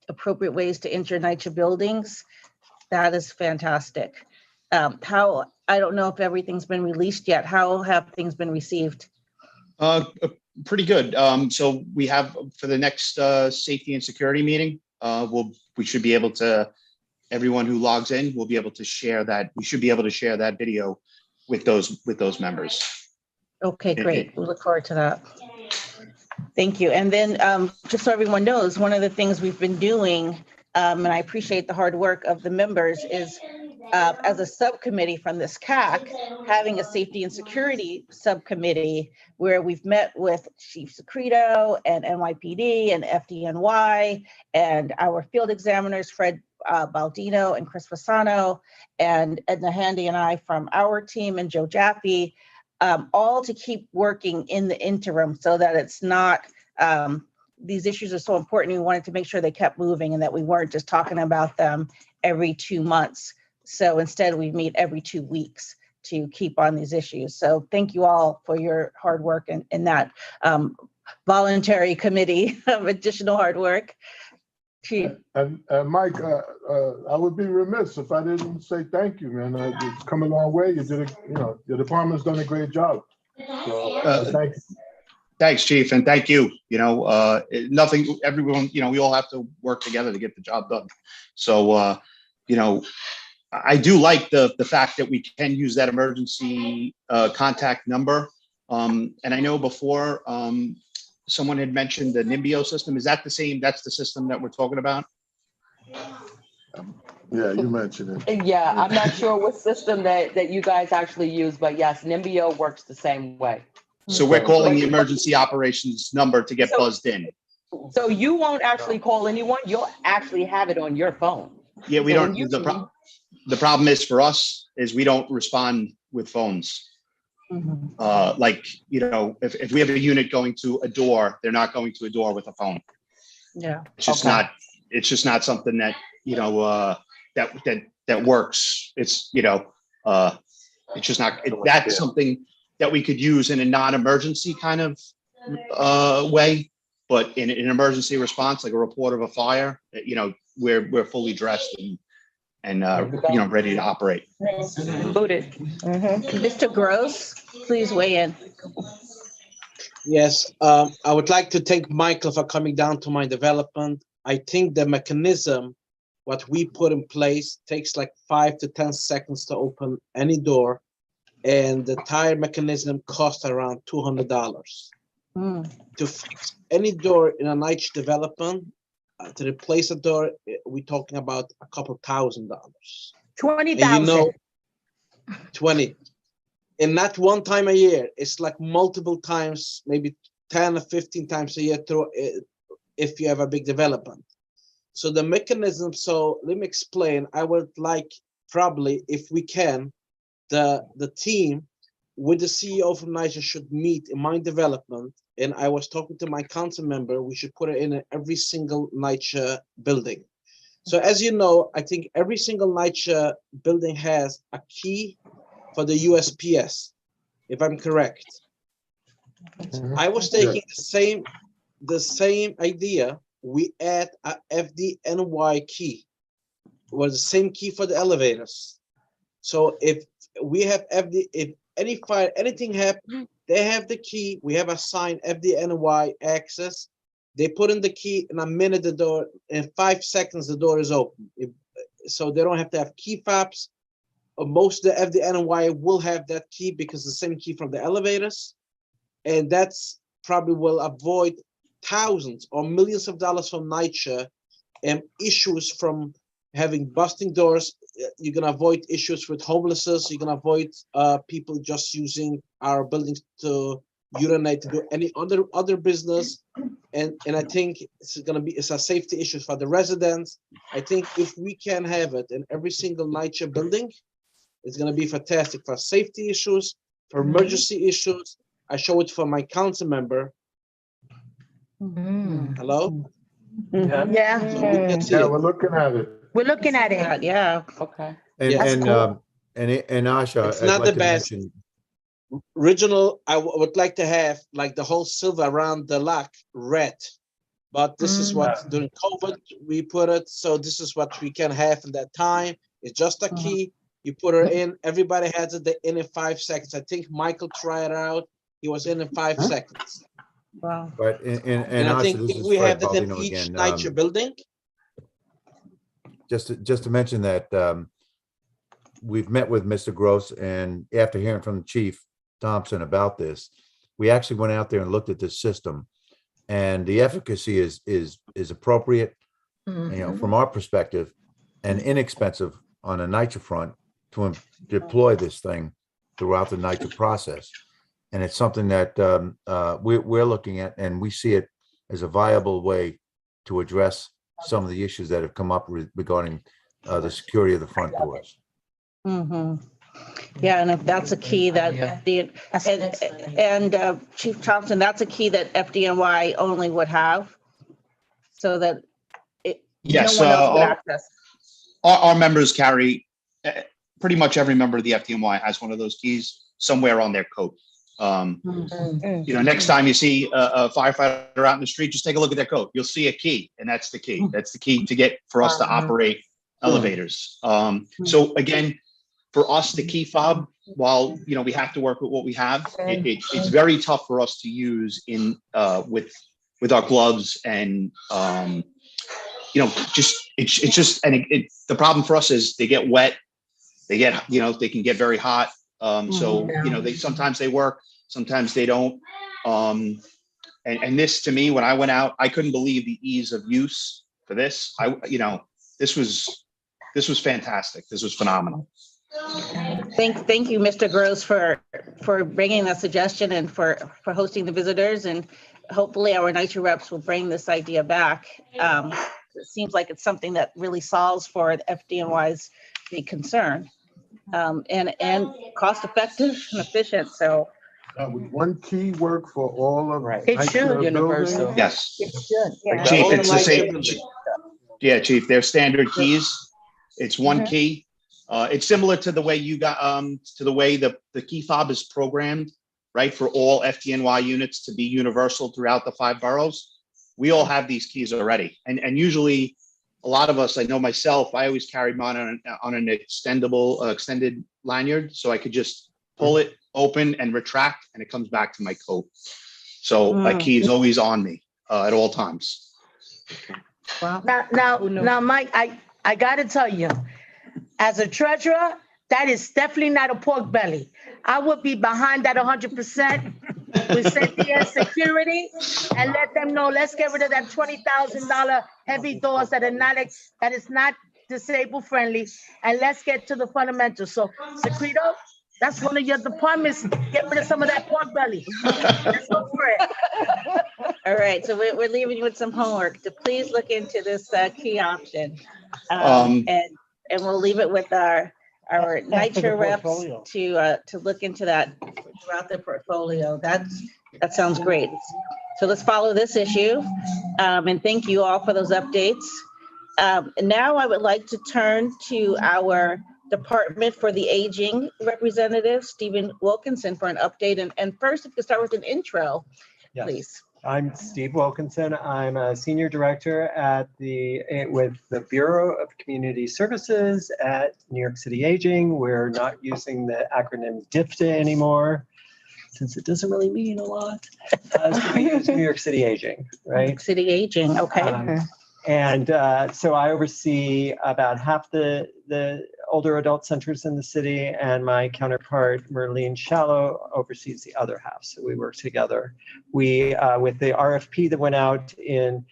appropriate ways to enter NYCHA buildings. That is fantastic. I don't know if everything's been released yet. How have things been received? Pretty good. So we have for the next safety and security meeting, we should be able to, everyone who logs in will be able to share that. We should be able to share that video with those members. Okay, great. We look forward to that. Thank you. And then just so everyone knows, one of the things we've been doing, and I appreciate the hard work of the members, is as a subcommittee from this CAC, having a safety and security subcommittee where we've met with Chief Secreto and NYPD and FDNY and our field examiners, Fred Baldino and Chris Fasano, and Edna Handy and I from our team, and Joe Jaffe, all to keep working in the interim so that it's not, these issues are so important. We wanted to make sure they kept moving and that we weren't just talking about them every 2 months. So instead we meet every 2 weeks to keep on these issues. So thank you all for your hard work in that voluntary committee of additional hard work. Chief. And Mike, I would be remiss if I didn't say thank you, man. It's come a long way. You did your department's done a great job. So thank you. Thanks, Chief, and thank you. Everyone, we all have to work together to get the job done. So, I do like the fact that we can use that emergency contact number. And I know before someone had mentioned the Nimbio system. Is that the same? That's the system that we're talking about? Yeah, you mentioned it. Yeah, I'm not sure what system that you guys actually use, but yes, Nimbio works the same way. So we're calling the emergency operations number to get buzzed in. So you won't actually call anyone. You'll actually have it on your phone. Yeah, we don't. The problem is for us is we don't respond with phones. If we have a unit going to a door, they're not going to a door with a phone. Yeah, it's just not. It's just not something that that works. It's it's just not. That's something that we could use in a non-emergency kind of way, but in an emergency response, like a report of a fire, we're fully dressed and ready to operate. Booted. Mr. Gross, please weigh in. Yes, I would like to thank Michael for coming down to my development. I think the mechanism, what we put in place, takes like 5 to 10 seconds to open any door, and the entire mechanism costs around $200. To fix any door in a NYCHA development, to replace a door, we're talking about a couple $1,000. 20,000. And you know, 20. And not one time a year. It's like multiple times, maybe 10 or 15 times a year through if you have a big development. So the mechanism, so let me explain. I would like probably, if we can, the team with the CEO from Niger should meet in my development. And I was talking to my council member, we should put it in every single NYCHA building. So as you know, I think every single NYCHA building has a key for the USPS, if I'm correct. I was taking the same idea. We add a FDNY key, or the same key for the elevators. So if we have if any fire, anything happen, they have the key. We have assigned FDNY access. They put in the key in a minute, the door, in 5 seconds, the door is open. So they don't have to have key fobs. Most of the FDNY will have that key because the same key from the elevators. And that's probably will avoid thousands or millions of dollars from NYCHA and issues from having busting doors. You're gonna avoid issues with homelessness. You're gonna avoid people just using our buildings to urinate, to do any other business. And I think it's a safety issue for the residents. I think if we can have it in every single NYCHA building, it's gonna be fantastic for safety issues, for emergency issues. I show it for my council member. Hello? Yeah. So we can see Yeah, it. we're looking at it. We're looking at it. Yeah. Okay. And, That's and, cool. and Asha, It's I'd not like the to best. mention, Original, I would like to have like the whole silver around the lock red. But this is what during COVID we put it. So this is what we can have in that time. It's just a key. You put her in. Everybody has it in 5 seconds. I think Michael tried it out. He was in 5 seconds. Wow. but, and And I Asha, think this if is we Fred have that in Baldino each again. NYCHA building, Just to mention that we've met with Mr. Gross, and after hearing from Chief Thompson about this, we actually went out there and looked at this system, and the efficacy is appropriate, from our perspective, and inexpensive on a NYCHA front to deploy this thing throughout the NYCHA process. And it's something that we're looking at, and we see it as a viable way to address some of the issues that have come up regarding the security of the front doors. Yeah, and if that's a key that Chief Thompson, that's a key that FDNY only would have, so that Yes, no one else would access. our members carry, pretty much every member of the FDNY has one of those keys somewhere on their coat. Next time you see a firefighter out in the street, just take a look at their coat. You'll see a key, and that's the key. That's the key to get for us to operate elevators. So again, for us, the key fob, while we have to work with what we have, it's very tough for us to use in with our gloves, and the problem for us is they get wet, they can get very hot. So they sometimes they work, sometimes they don't. And this, to me, when I went out, I couldn't believe the ease of use for this. This was fantastic. This was phenomenal. Thank you, Mr. Gross, for bringing that suggestion and for hosting the visitors, and hopefully our NYCHA reps will bring this idea back. It seems like it's something that really solves for the FDNY's big concern, and cost effective and efficient. So Would one key work for all of It should. universal? Yes. It should. Yeah. Chief, it's the same. Yeah, Chief, they're standard keys. It's one key. It's similar to the way you got to the way the key fob is programmed, right? For all FDNY units to be universal throughout the 5 boroughs. We all have these keys already. And usually a lot of us, I know myself, I always carried mine on an extended lanyard, so I could just pull it open and retract, and it comes back to my coat. So my key is always on me at all times. wow. Now, Mike, I gotta tell you, as a treasurer, that is definitely not a pork belly. I would be behind that 100%. with safety and security, and let them know, let's get rid of that $20,000 heavy doors that is not disabled friendly, and let's get to the fundamentals. So, Secreto, that's one of your departments. Get rid of some of that pork belly. Let's go for it. All right, so we're leaving you with some homework to please look into this key option. And we'll leave it with our NYCHA reps to look into that throughout the portfolio. That sounds great. So let's follow this issue. And thank you all for those updates. Now I would like to turn to our Department for the Aging representative, Stephen Wilkinson, for an update. And first, if you could start with an intro, Yes. please. I'm Steve Wilkinson. I'm a senior director with the Bureau of Community Services at New York City Aging. We're not using the acronym DFTA anymore, since it doesn't really mean a lot. So we use New York City Aging, right? City Aging, okay. So I oversee about half the older adult centers in the city, and my counterpart, Merlene Shallow, oversees the other half. So we work together. We, with the RFP that went out in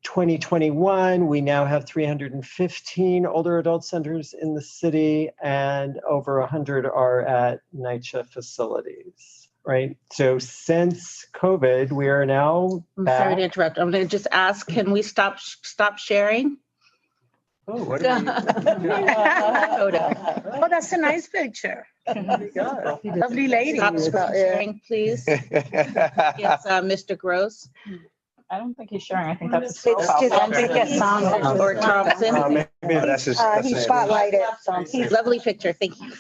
2021, we now have 315 older adult centers in the city, and over 100 are at NYCHA facilities. Right. So since COVID, we are now I'm back. sorry to interrupt. I'm going to just ask, can we stop sharing? Oh, what are Oh, that's a nice picture. Lovely lady. Stop sharing, please. Yes, Mr. Gross. I don't think he's sharing. I think that's It's just, I think it's on. Or Thompson. Maybe that's his. He spotlighted. Lovely picture. Thank you.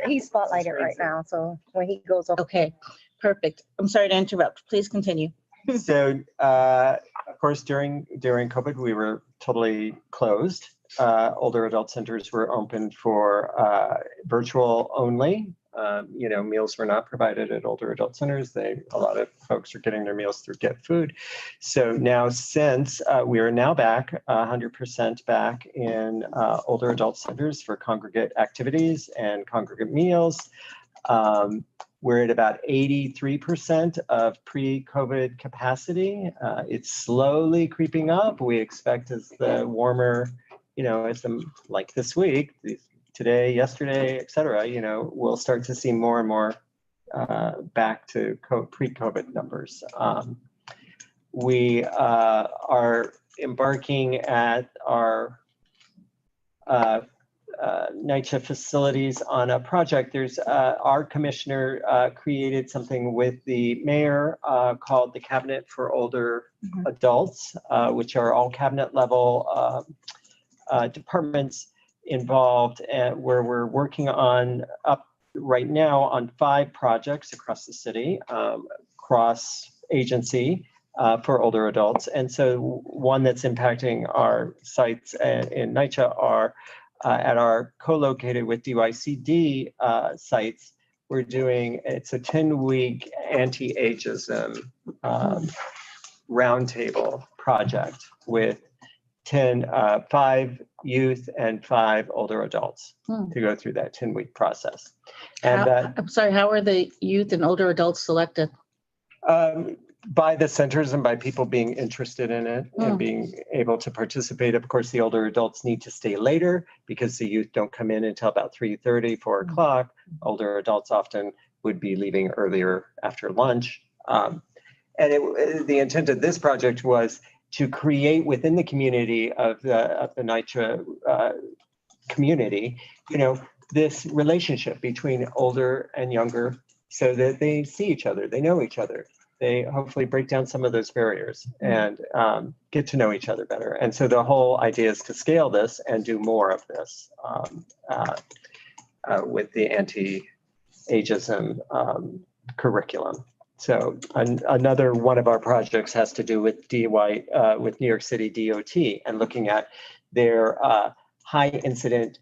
He's spotlighted right now. So when he goes over. Okay, perfect. I'm sorry to interrupt. Please continue. So, of course, during COVID, we were totally closed. Older adult centers were open for virtual only. Meals were not provided at older adult centers. A lot of folks are getting their meals through Get Food. So now, since we are now back 100% back in older adult centers for congregate activities and congregate meals, we're at about 83% of pre-COVID capacity. It's slowly creeping up. We expect as the warmer, like this week, today, yesterday, et cetera, we'll start to see more and more back to pre-COVID numbers. We are embarking at our NYCHA facilities on a project. There's our commissioner created something with the mayor called the Cabinet for Older Adults, which are all cabinet level departments involved, where we're working on right now on 5 projects across the city, cross agency for older adults. And so one that's impacting our sites in NYCHA are at our co-located with DYCD sites. We're doing, it's a 10-week anti-ageism roundtable project with 5 youth and 5 older adults to go through that 10-week process. And I'm sorry, how are the youth and older adults selected? By the centers and by people being interested in it and being able to participate. Of course, the older adults need to stay later because the youth don't come in until about 3:30, 4 o'clock. Older adults often would be leaving earlier after lunch. And the intent of this project was to create within the community of the NYCHA community, this relationship between older and younger, so that they see each other, they know each other. They hopefully break down some of those barriers and get to know each other better. And so the whole idea is to scale this and do more of this with the anti-ageism curriculum. So another one of our projects has to do with with New York City DOT and looking at their high incident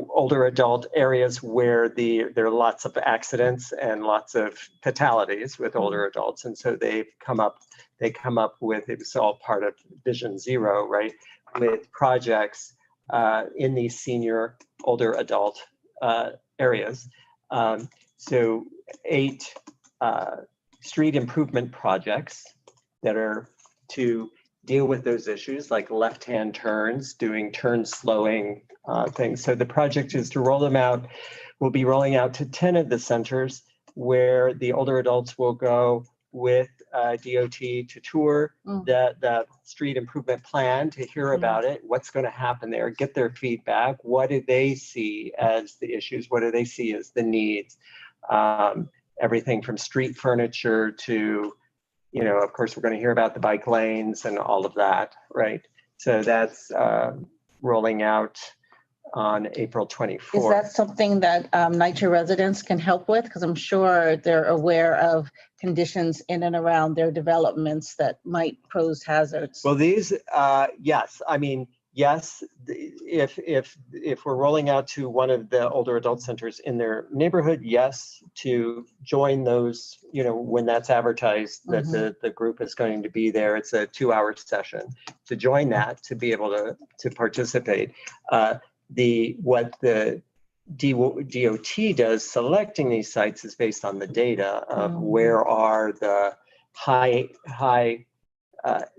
older adult areas where there are lots of accidents and lots of fatalities with older adults. And so they come up with, it was all part of Vision Zero, right? With projects in these senior older adult areas So 8 street improvement projects that are to deal with those issues like left-hand turns, doing turn slowing things. So the project is to roll them out. We'll be rolling out to 10 of the centers where the older adults will go with DOT to tour that street improvement plan, to hear about it, what's going to happen there, get their feedback. What do they see as the issues? What do they see as the needs? Everything from street furniture to, you know, of course, we're going to hear about the bike lanes and all of that, right? So that's rolling out on April 24th. Is that something that NYCHA residents can help with? Because I'm sure they're aware of conditions in and around their developments that might pose hazards. Well, these, yes, I mean, yes, if we're rolling out to one of the older adult centers in their neighborhood, yes, to join those, you know, when that's advertised that the group is going to be there, it's a 2-hour session. To join that, to be able to participate. What the DOT does selecting these sites is based on the data of where are the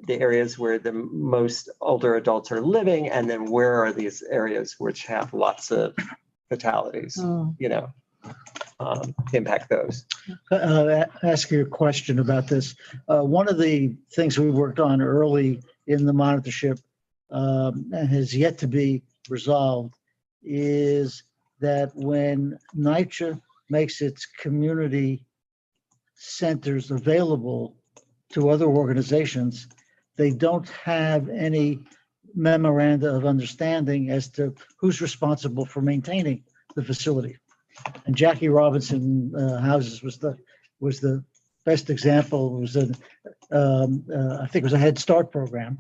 the areas where the most older adults are living, and then where are these areas which have lots of fatalities, you know, impact those. Ask you a question about this. One of the things we worked on early in the monitorship and has yet to be resolved is that when NYCHA makes its community centers available to other organizations, they don't have any memoranda of understanding as to who's responsible for maintaining the facility. And Jackie Robinson Houses was the best example. It was I think it was a Head Start program,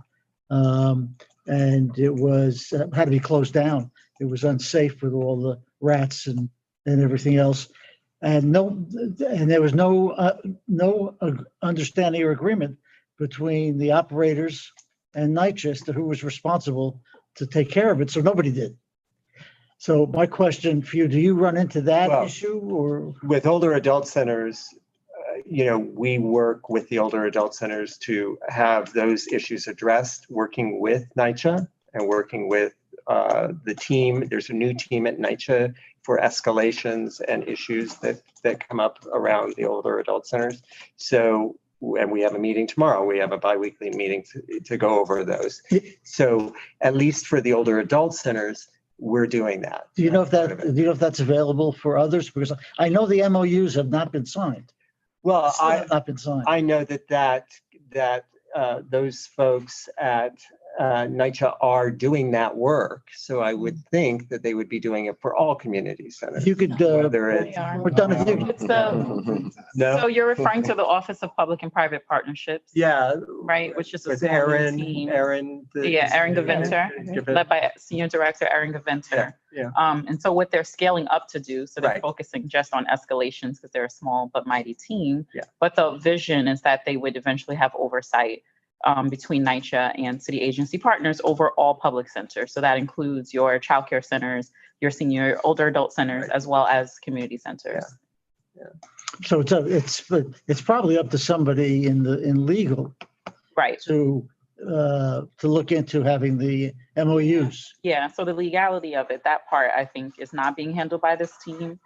and it was had to be closed down. It was unsafe with all the rats and everything else. And there was no understanding or agreement between the operators and NYCHA as to who was responsible to take care of it. So nobody did. So my question for you, do you run into that issue? Or with older adult centers, you know, we work with the older adult centers to have those issues addressed, working with NYCHA and working with the team. There's a new team at NYCHA for escalations and issues that come up around the older adult centers. So, and we have a meeting tomorrow. We have a biweekly meeting to go over those. So at least for the older adult centers, we're doing that. do you know if that's available for others? Because I know the MOUs have not been signed. Well, not been signed. I know that those folks at NYCHA are doing that work. So I would think that they would be doing it for all community centers. If you could, whether it's we're done with you. It's the, no. so you're referring to the Office of Public and Private Partnerships? Yeah. Right, which is a With small Erin, team. Erin. Erin Gaventer, led by Senior Director Erin Gaventer. Yeah. And so what they're scaling up to do, so they're focusing just on escalations because they're a small but mighty team. Yeah. But the vision is that they would eventually have oversight between NYCHA and city agency partners over all public centers. So that includes your childcare centers, your senior older adult centers, as well as community centers. Yeah. So it's probably up to somebody in legal, right, to look into having the MOUs. Yeah. So the legality of it, that part I think is not being handled by this team.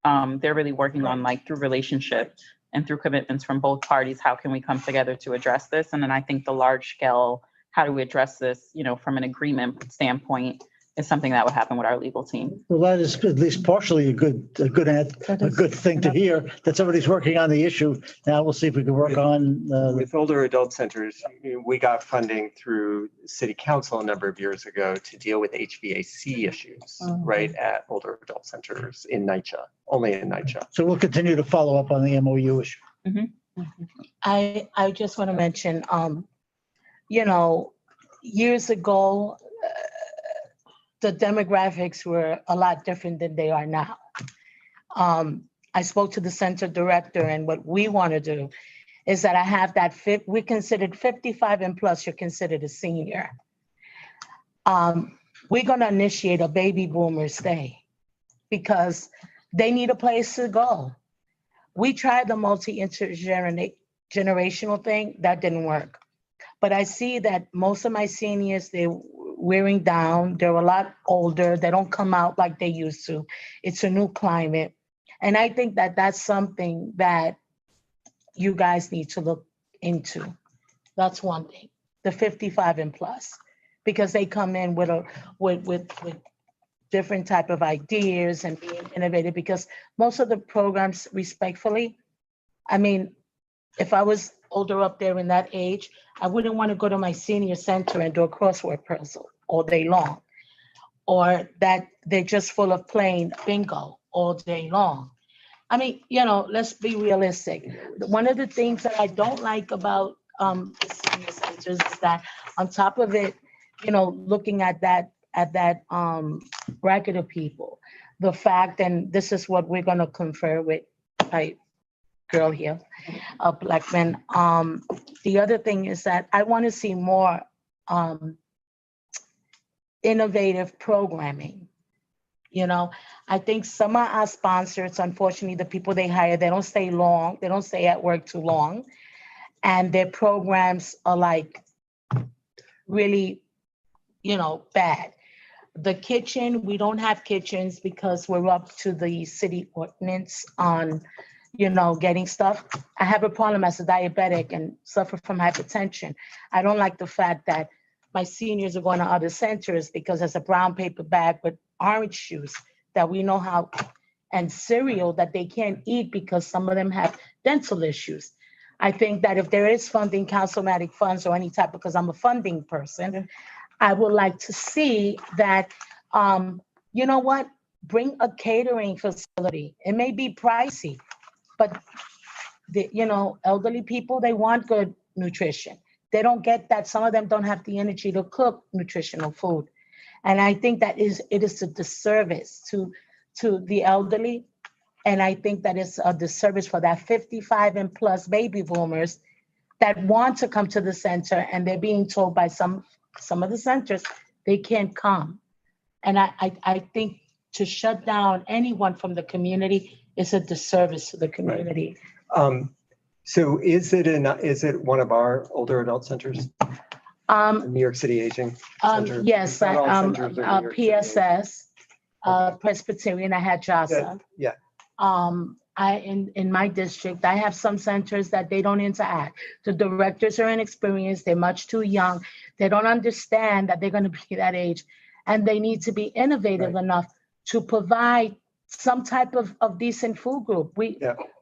They're really working on like through relationship and through commitments from both parties, how can we come together to address this? And then I think the large scale, how do we address this, you know, from an agreement standpoint is something that would happen with our legal team. Well, that is at least partially a good thing to hear, that somebody's working on the issue. Now we'll see if we can work on. With older adult centers, we got funding through City Council a number of years ago to deal with HVAC issues, right, at older adult centers in NYCHA, only in NYCHA. So we'll continue to follow up on the MOU issue. I just want to mention, you know, years ago, the demographics were a lot different than they are now. I spoke to the center director, and what we want to do is that I have that we considered 55 and plus, you're considered a senior. We're going to initiate a baby boomer stay because they need a place to go. We tried the multi-generational thing, that didn't work. But I see that most of my seniors, they're wearing down, they're a lot older, they don't come out like they used to. It's a new climate. And I think that that's something that you guys need to look into. That's one thing, the 55 and plus, because they come in with different type of ideas and being innovative, because most of the programs, respectfully, I mean, if I was older up there in that age, I wouldn't want to go to my senior center and do a crossword puzzle all day long, or that they're just full of plain bingo all day long. I mean, you know, let's be realistic. One of the things that I don't like about the senior centers is that on top of it, you know, looking at that bracket of people, the fact, and this is what we're gonna confer with my girl here, Black men. The other thing is that I want to see more innovative programming. You know, I think some of our sponsors, unfortunately, the people they hire, they don't stay long. They don't stay at work too long. And their programs are like really, you know, bad. The kitchen, we don't have kitchens because we're up to the city ordinance on, you know, getting stuff. I have a problem as a diabetic and suffer from hypertension. I don't like the fact that my seniors are going to other centers because there's a brown paper bag with orange juice that we know how, and cereal that they can't eat because some of them have dental issues. I think that if there is funding, councilmatic funds or any type, because I'm a funding person, I would like to see that, you know what, bring a catering facility. It may be pricey, but the, you know, elderly people, they want good nutrition. They don't get that. Some of them don't have the energy to cook nutritional food. And I think that it is a disservice to the elderly. And I think that it's a disservice for that 55 and plus baby boomers that want to come to the center, and they're being told by some of the centers they can't come. And I think to shut down anyone from the community is a disservice to the community. Right. So is it one of our older adult centers? New York City Aging Center? Yes, Not all centers are New York City PSS, Presbyterian, I had JASA. Yeah. In my district, I have some centers that they don't interact. The directors are inexperienced, they're much too young. They don't understand that they're going to be that age, and they need to be innovative enough to provide some type of decent food group.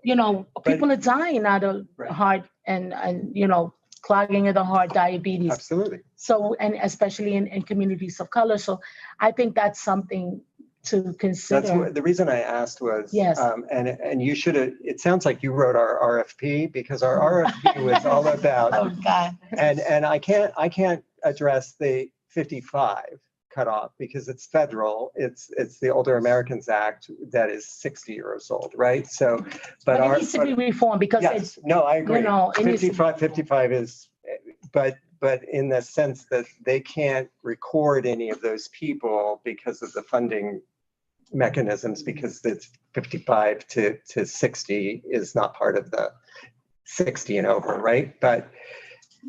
You know, people are dying out of heart and you know, clogging of the heart, diabetes. Absolutely. So, and especially in communities of color. So I think that's something to consider. That's what, the reason I asked was, yes. And you should have, it sounds like you wrote our RFP, because our RFP was all about, oh God. And I can't address the 55 cutoff because it's federal. It's the Older Americans Act that is 60 years old, right? So, but it needs to be reformed because yes, no, I agree. You know, 55 is, but in the sense that they can't record any of those people because of the funding mechanisms, because it's 55 to 60 is not part of the 60 and over, right? But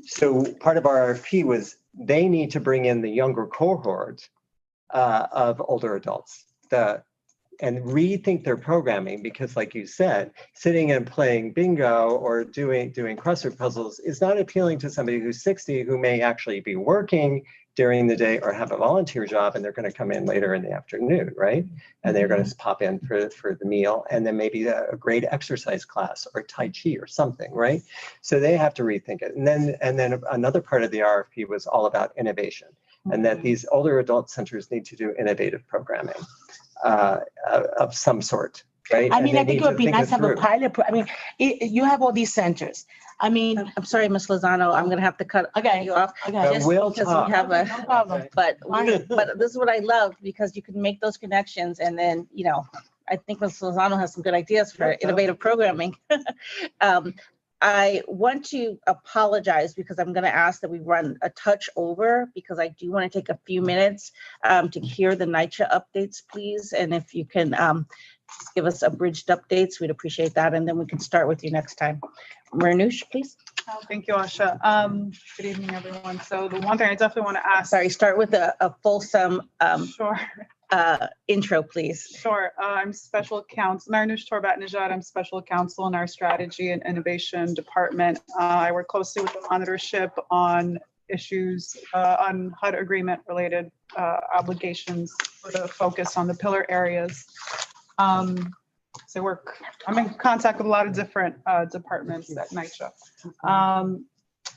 so part of our RFP was they need to bring in the younger cohort of older adults and rethink their programming, because like you said, sitting and playing bingo or doing crossword puzzles is not appealing to somebody who's 60 who may actually be working during the day or have a volunteer job, and they're going to come in later in the afternoon, right? And they're going to pop in for the meal, and then maybe a great exercise class or Tai Chi or something, right? So they have to rethink it. And then another part of the RFP was all about innovation, and that these older adult centers need to do innovative programming of some sort, right? I mean, I think it would be nice to have a pilot. I mean, you have all these centers. I mean, I'm sorry, Ms. Lozano, I'm gonna have to cut you off. Okay. Just we'll because talk. we have a, No problem. but this is what I love, because you can make those connections, and then, you know, I think Ms. Lozano has some good ideas for innovative programming. I want to apologize because I'm going to ask that we run a touch over because I do want to take a few minutes to hear the NYCHA updates, please. And if you can just give us abridged updates, we'd appreciate that. And then we can start with you next time. Marnoush, please. Oh, thank you, Asha. Good evening, everyone. So the one thing I definitely want to ask. Sorry, start with a fulsome Sure. Intro, please. Sure. I'm special counsel, Marnoush Torbat-Najad. I'm special counsel in our strategy and innovation department. I work closely with the monitorship on issues on HUD agreement related obligations with a focus on the pillar areas. So I'm in contact with a lot of different departments at NYCHA.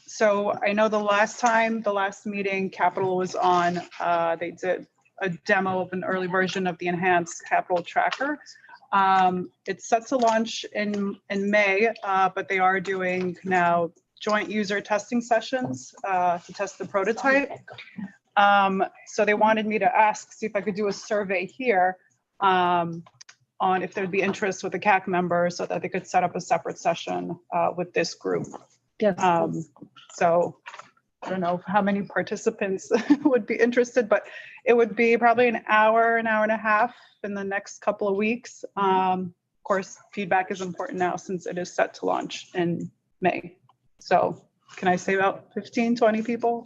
So I know the last meeting Capital was on, they did a demo of an early version of the enhanced capital tracker. It's set to launch in May, but they are doing now joint user testing sessions to test the prototype. So they wanted me to see if I could do a survey here on if there'd be interest with the CAC members so that they could set up a separate session with this group. Yes. So I don't know how many participants would be interested, but it would be probably an hour and a half in the next couple of weeks. Of course, feedback is important now since it is set to launch in May. So can I say about 15, 20 people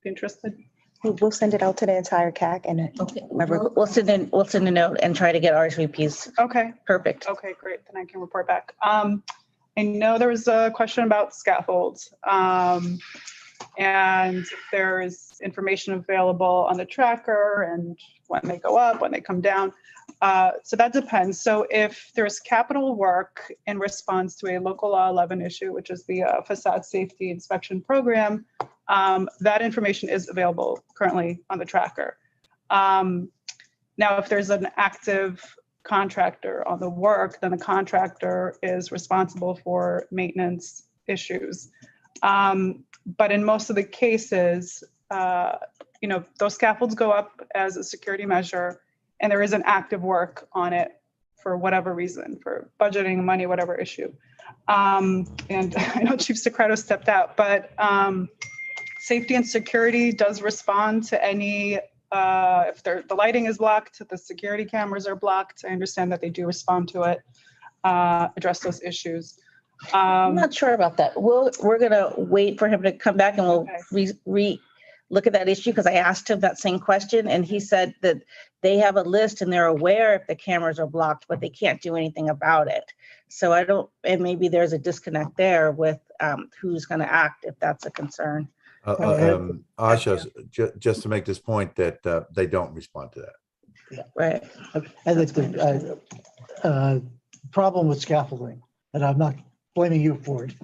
interested? We'll send it out to the entire CAC and We'll send a note and try to get RSVPs. Okay. Perfect. Okay, great. Then I can report back. I know there was a question about scaffolds. And there's information available on the tracker and when they go up, when they come down. So that depends. So if there's capital work in response to a local law 11 issue, which is the facade safety inspection program, that information is available currently on the tracker. Now, if there's an active contractor on the work, then the contractor is responsible for maintenance issues. But in most of the cases, those scaffolds go up as a security measure and there is an active work on it for whatever reason, for budgeting, money, whatever issue. And I know Chief Secreto stepped out, but safety and security does respond to any, if the lighting is blocked, the security cameras are blocked. I understand that they do respond to it, address those issues. I'm not sure about that. We're gonna wait for him to come back and we'll look at that issue because I asked him that same question and he said that they have a list and they're aware if the cameras are blocked, but they can't do anything about it. So and maybe there's a disconnect there with who's gonna act if that's a concern. Asha, just to make this point that they don't respond to that. Right. I think the problem with scaffolding, and I'm not blaming you for it,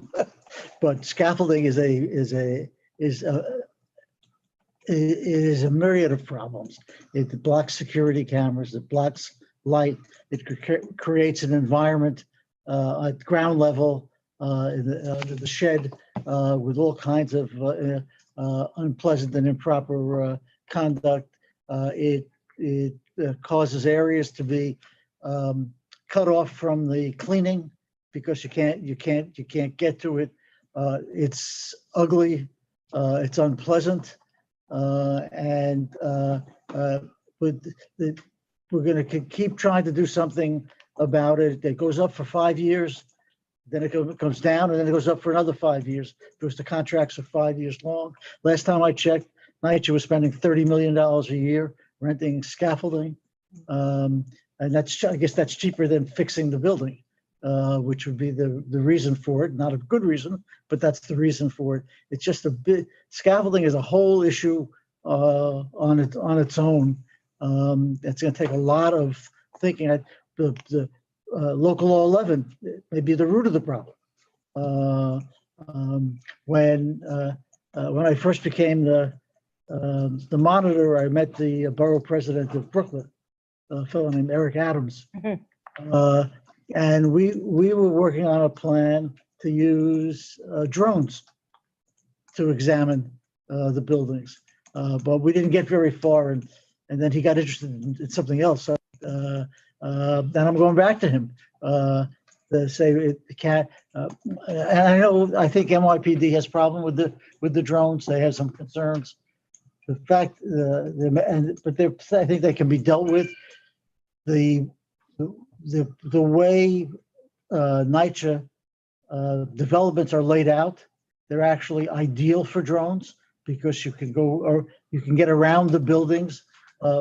but scaffolding is a myriad of problems. It blocks security cameras, it blocks light, it creates an environment at ground level in the shed with all kinds of unpleasant and improper conduct. It causes areas to be cut off from the cleaning because you can't get to it. It's ugly, it's unpleasant, and we're going to keep trying to do something about it. It goes up for 5 years, then it comes down, and then it goes up for another 5 years because the contracts are 5 years long. Last time I checked, NYCHA was spending $30 million a year renting scaffolding, and I guess that's cheaper than fixing the building, which would be the reason for it. Not a good reason, but that's the reason for it. It's just a bit. Scaffolding is a whole issue on its own. It's going to take a lot of thinking. The local law 11 may be the root of the problem. When I first became the monitor, I met the borough president of Brooklyn, a fellow named Eric Adams. And we were working on a plan to use drones to examine the buildings, but we didn't get very far. And then he got interested in something else. So then I'm going back to him. say it can't. And I think NYPD has problem with the drones. They have some concerns. The fact, I think they can be dealt with. The way NYCHA developments are laid out, they're actually ideal for drones because you can get around the buildings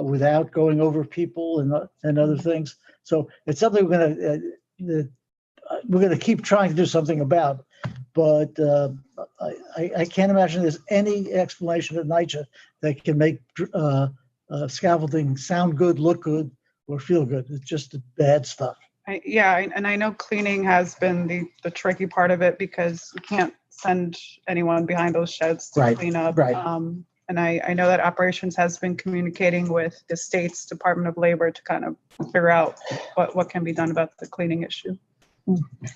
without going over people and other things. So it's something we're going to keep trying to do something about. But I can't imagine there's any explanation at NYCHA that can make scaffolding sound good, look good, or feel good. It's just bad stuff. And I know cleaning has been the tricky part of it because you can't send anyone behind those sheds to clean up. Right. And I know that operations has been communicating with the state's Department of Labor to kind of figure out what can be done about the cleaning issue.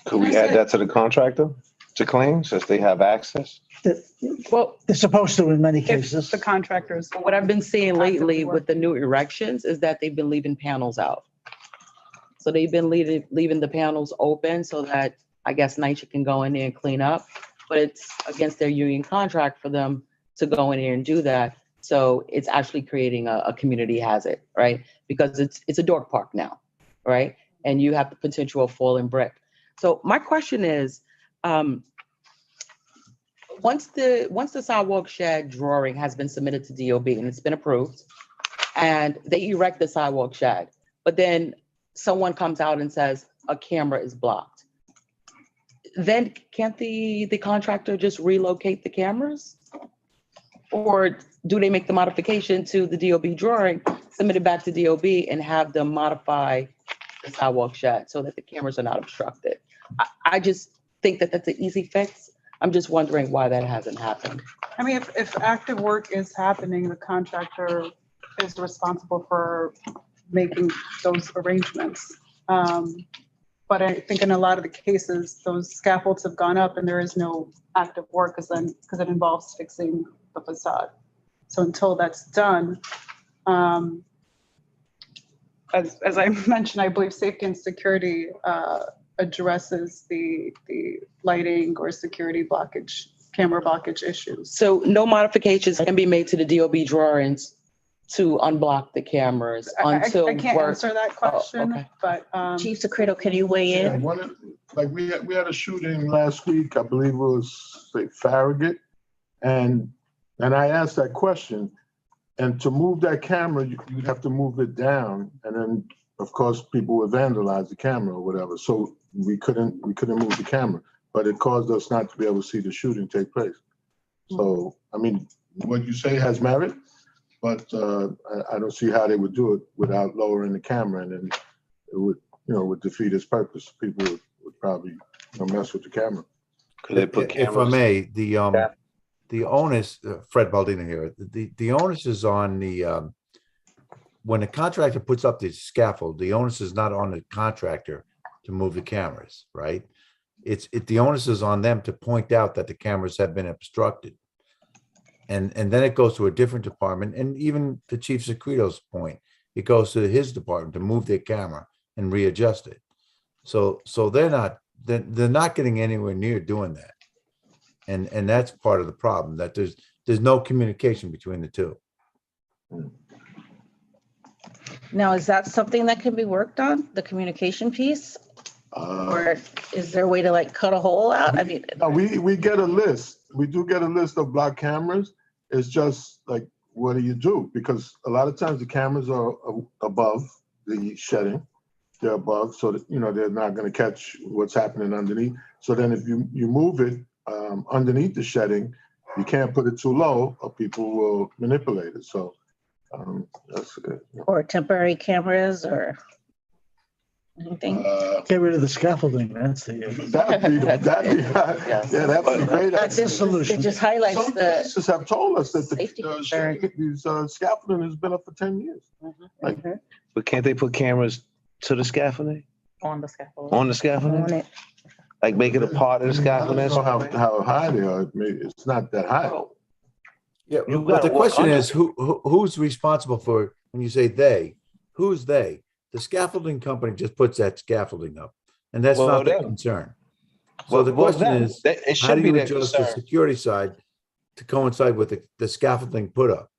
Could we add that to the contractor to clean since they have access? Well, they're supposed to in many cases. The contractors. What I've been seeing lately with the new erections is that they've been leaving panels out. So they've been leaving the panels open so that I guess NYCHA can go in there and clean up, but it's against their union contract for them to go in there and do that. So it's actually creating a community hazard, right? Because it's a dog park now, right? And you have the potential of falling brick. So my question is, once the sidewalk shed drawing has been submitted to DOB and it's been approved, and they erect the sidewalk shed, but then someone comes out and says a camera is blocked, then can't the contractor just relocate the cameras? Or do they make the modification to the DOB drawing, submit it back to DOB and have them modify the sidewalk shed so that the cameras are not obstructed? I just think that that's an easy fix. I'm just wondering why that hasn't happened. I mean, if active work is happening, the contractor is responsible for making those arrangements. But I think in a lot of the cases, those scaffolds have gone up and there is no active work because it involves fixing the facade. So until that's done, as I mentioned, I believe safety and security addresses the lighting or security blockage, camera blockage issues. So no modifications can be made to the DOB drawings to unblock the cameras until I can't answer that question, okay. but Chief Secreto, can you weigh in? We had a shooting last week, I believe it was Farragut, and I asked that question, and to move that camera, you'd have to move it down, and then of course people would vandalize the camera or whatever. So we couldn't move the camera, but it caused us not to be able to see the shooting take place. So I mean, what you say has merit, but I don't see how they would do it without lowering the camera, and then it would defeat its purpose. People would probably mess with the camera. Could they put cameras? If I may, the onus, Fred Baldino here, the onus is on the, when a contractor puts up the scaffold, the onus is not on the contractor to move the cameras, right? The onus is on them to point out that the cameras have been obstructed. And then it goes to a different department, and even to Chief Secreto's point, it goes to his department to move their camera and readjust it. So they're not getting anywhere near doing that. And that's part of the problem, that there's no communication between the two. Now, is that something that can be worked on, the communication piece? Or is there a way to like cut a hole out? I mean, we get a list. We do get a list of block cameras. It's just like, what do you do? Because a lot of times the cameras are above the shedding. They're above, so that, they're not going to catch what's happening underneath. So then if you move it underneath the shedding, you can't put it too low or people will manipulate it. So that's good. Or temporary cameras or anything? Get rid of the scaffolding. That's the that'd be a great That's the solution. It just highlights Some the places have told us that safety concern. these scaffolding has been up for 10 years. But can't they put cameras to the scaffolding? On the scaffold. On the scaffolding? On it. Like make it a part of the I scaffolding? don't know how high they are. Maybe it's not that high. Yeah, You but the gotta walk question under is, who's responsible for, when you say they, who's they? The scaffolding company just puts that scaffolding up And that's Well, not their that- concern. So the well, question is, it how should do be you their adjust the concern. security side to coincide with the scaffolding put up?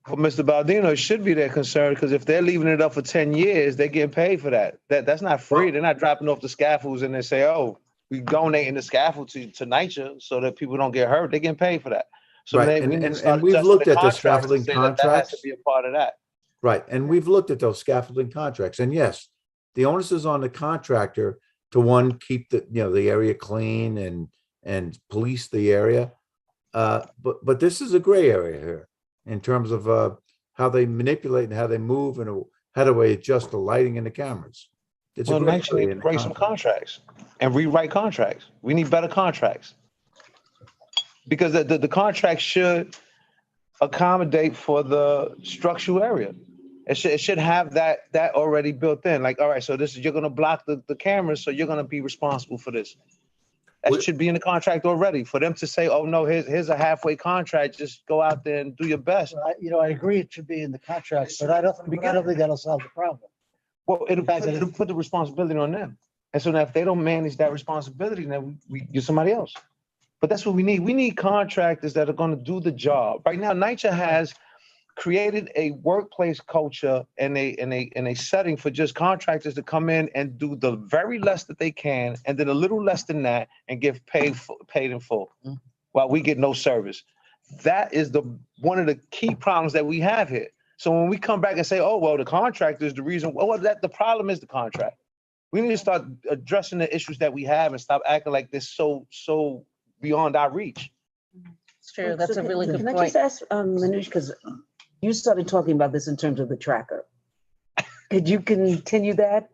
Well, Mr. Baldino, it should be their concern because if they're leaving it up for 10 years, they're getting paid for that. That's not free. They're not dropping off the scaffolds and they say, oh, we donating the scaffold to NYCHA so that people don't get hurt. They're getting paid for that. So Right, we need to and start we've adjusting looked the at those contracts and scaffolding say that has to contracts. be a part of that. Right, and we've looked at those scaffolding contracts, and yes, the onus is on the contractor to keep the area clean and police the area. But this is a gray area here in terms of how they manipulate and how they move and how do they adjust the lighting and the cameras. It's Well, a gray NYCHA need area to in the break some contract. contracts and rewrite contracts. We need better contracts. Because the contract should accommodate for the structural area. It should have that already built in. Like, all right, so you're gonna block the cameras, so you're gonna be responsible for this. That should be in the contract already. For them to say, oh no, here's a halfway contract, just go out there and do your best. I agree it should be in the contract, but I don't think that'll solve the problem. Well, it'll put the responsibility on them. And so now if they don't manage that responsibility, then we get somebody else. But that's what we need. We need contractors that are going to do the job. Right now, NYCHA has created a workplace culture and a setting for just contractors to come in and do the very less that they can, and then a little less than that, and get paid in full, while we get no service. That is one of the key problems that we have here. So when we come back and say, oh well, the contract is the reason, the problem is the contract. We need to start addressing the issues that we have and stop acting like this so beyond our reach. It's true. That's a really good Can I point. just ask, Manoush, because you started talking about this in terms of the tracker. Could you continue that?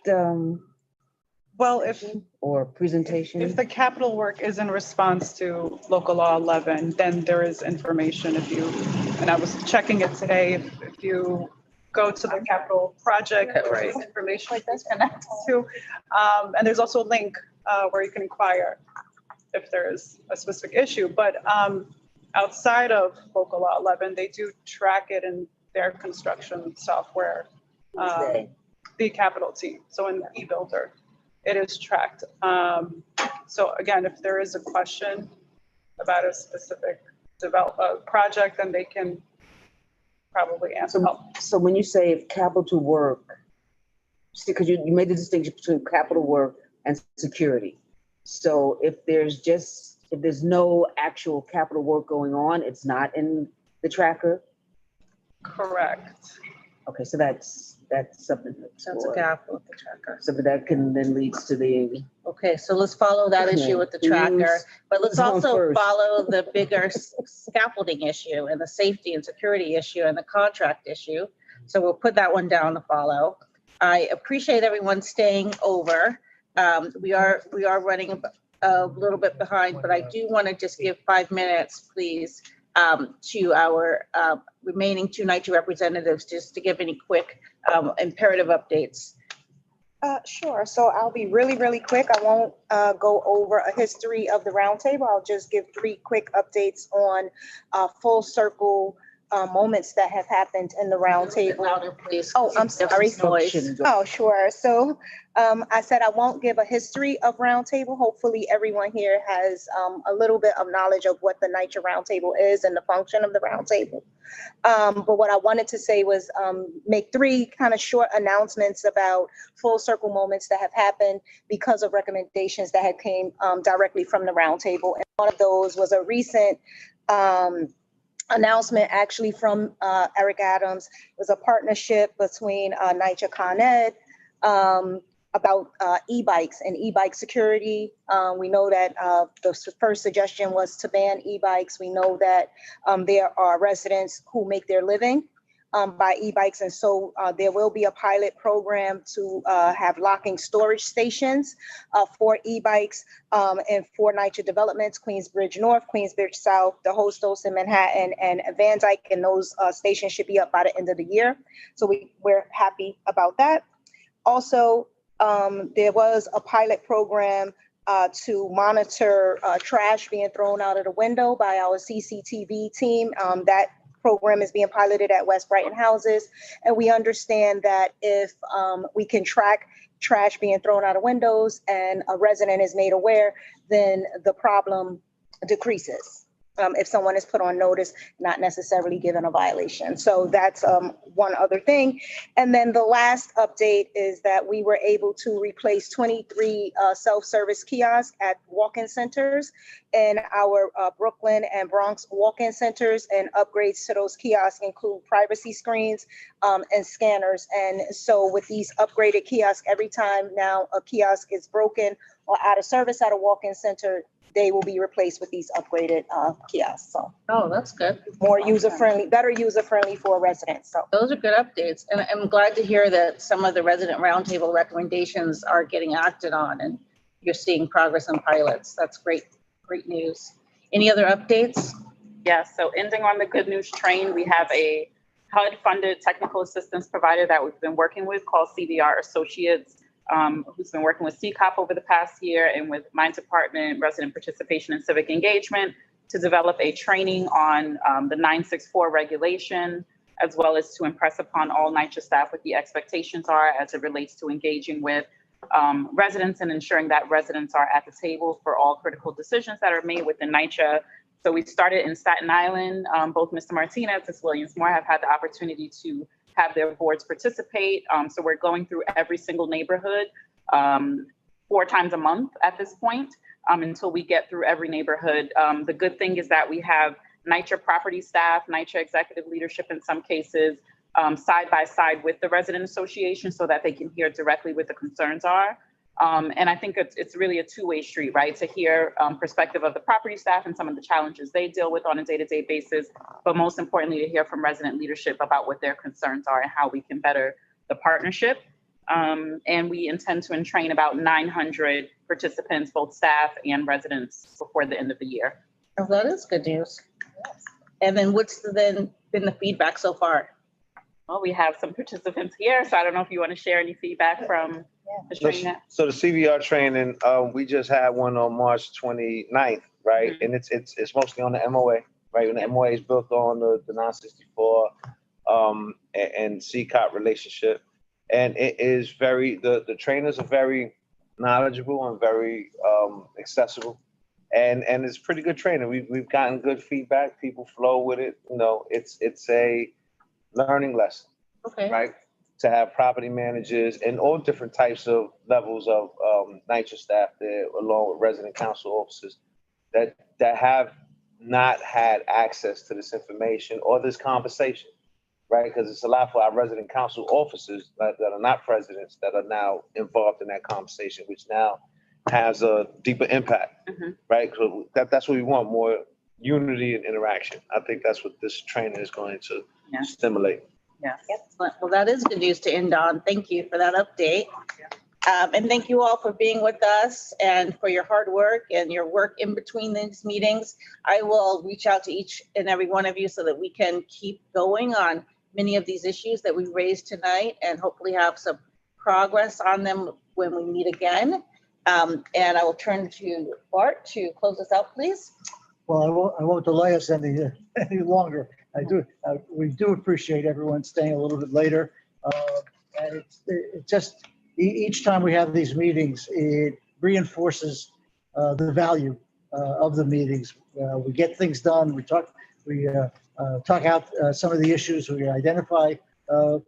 Well, if presentation? If the capital work is in response to local law 11, then there is information and I was checking it today, if you go to the capital project, there is information like this connected to, and there's also a link where you can inquire if there is a specific issue. But outside of local law 11, they do track it in their construction software, the capital team. So in the e-builder, it is tracked. So again, if there is a question about a specific project, then they can probably answer. So when you say capital work, see, because you made the distinction between capital work and security. So if there's no actual capital work going on, it's not in the tracker? Correct. Okay, so that's something. That's a gap with the tracker. So that can then leads to the. Okay, so let's follow that issue with the tracker, but let's also follow the bigger scaffolding issue and the safety and security issue and the contract issue. So we'll put that one down to follow. I appreciate everyone staying over. We are running a little bit behind, but I do want to just give 5 minutes, please, to our remaining two NYCHA representatives, just to give any quick imperative updates. Sure. So I'll be really, really quick. I won't go over a history of the roundtable. I'll just give 3 quick updates on full circle moments that have happened in the roundtable. Louder, please. Oh, I'm sorry. Oh, sure. So I said I won't give a history of roundtable. Hopefully everyone here has a little bit of knowledge of what the NYCHA roundtable is and the function of the roundtable. But what I wanted to say was make 3 kind of short announcements about full circle moments that have happened because of recommendations that had came directly from the roundtable. And one of those was a recent announcement actually from Eric Adams. It was a partnership between NYCHA Con Ed about e-bikes and e-bike security. We know that the first suggestion was to ban e-bikes. We know that there are residents who make their living by e-bikes. And so there will be a pilot program to have locking storage stations for e-bikes and for NYCHA developments, Queensbridge North, Queensbridge South, the Hostos in Manhattan, and Van Dyke, and those stations should be up by the end of the year. So we're happy about that. Also, there was a pilot program to monitor trash being thrown out of the window by our CCTV team. That program is being piloted at West Brighton Houses. And we understand that if we can track trash being thrown out of windows and a resident is made aware, then the problem decreases. If someone is put on notice, not necessarily given a violation. So that's one other thing. And then the last update is that we were able to replace 23 self-service kiosks at walk-in centers in our Brooklyn and Bronx walk-in centers, and upgrades to those kiosks include privacy screens and scanners. And so with these upgraded kiosks, every time now a kiosk is broken or out of service at a walk-in center, they will be replaced with these upgraded kiosks. So, Oh, that's good. more user-friendly, better user-friendly for residents. So Those are good updates. And I'm glad to hear that some of the resident roundtable recommendations are getting acted on and you're seeing progress in pilots. That's great, great news. Any other updates? Yes, so ending on the good news train, we have a HUD-funded technical assistance provider that we've been working with called CVR Associates, who's been working with CCOP over the past year and with my department, resident participation and civic engagement, to develop a training on the 964 regulation, as well as to impress upon all NYCHA staff what the expectations are as it relates to engaging with residents and ensuring that residents are at the table for all critical decisions that are made within NYCHA. So we started in Staten Island. Both Mr. Martinez and Ms. Williams-Moore have had the opportunity to have their boards participate. So we're going through every single neighborhood 4 times a month at this point until we get through every neighborhood. The good thing is that we have NYCHA property staff, NYCHA executive leadership in some cases, side by side with the resident association so that they can hear directly what the concerns are. And I think it's really a two-way street, right? To hear perspective of the property staff and some of the challenges they deal with on a day-to-day basis, but most importantly, to hear from resident leadership about what their concerns are and how we can better the partnership. And we intend to train about 900 participants, both staff and residents, before the end of the year. Oh, that is good news. And then what's then been the feedback so far? Well, we have some participants here, so I don't know if you want to share any feedback from the training. So the CVR training, we just had one on March 29th, right? And it's mostly on the MOA, right? And the MOA is built on the 964 and CCOP relationship. And it is the trainers are very knowledgeable and very accessible. And it's pretty good training. We've gotten good feedback. People flow with it. You know, it's a learning lesson, okay, right? To have property managers and all different types of levels of NYCHA staff there, along with resident council officers that have not had access to this information or this conversation, right? Because it's a lot for our resident council officers that are not presidents that are now involved in that conversation, which now has a deeper impact, right? So that's what we want, more unity and interaction. I think that's what this training is going to stimulate. Yes. Well, that is good news to end on. Thank you for that update. And thank you all for being with us and for your hard work and your work in between these meetings. I will reach out to each and every one of you so that we can keep going on many of these issues that we raised tonight and hopefully have some progress on them when we meet again. And I will turn to Bart to close us out, please. Well, I won't delay us any longer. We do appreciate everyone staying a little bit later. And it just, each time we have these meetings, it reinforces the value of the meetings. We get things done. We talk out some of the issues. We identify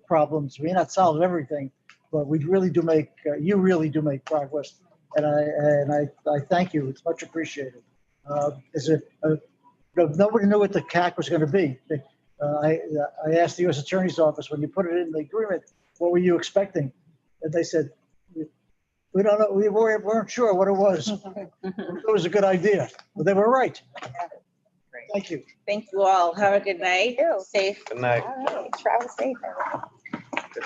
problems. We may not solve everything, but we really do make, you really do make progress. And I thank you. It's much appreciated. Nobody knew what the CAC was going to be. I asked the U.S. Attorney's Office, when you put it in the agreement, what were you expecting? And they said, we don't know. We weren't sure what it was. It was a good idea. Well, they were right. Thank you. Thank you all. Have a good night. Safe. Good night. all right, travel safe.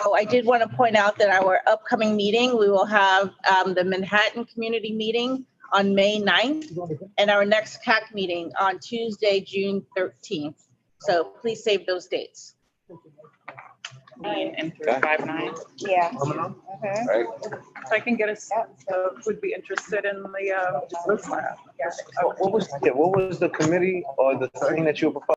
Oh, I did want to point out that our upcoming meeting, we will have the Manhattan Community Meeting on May 9th and our next CAC meeting on Tuesday, June 13th. So please save those dates. 9 and 359. Yeah. Right. So I can get a sense of who'd be interested in the. What was the committee or the thing that you were proposing?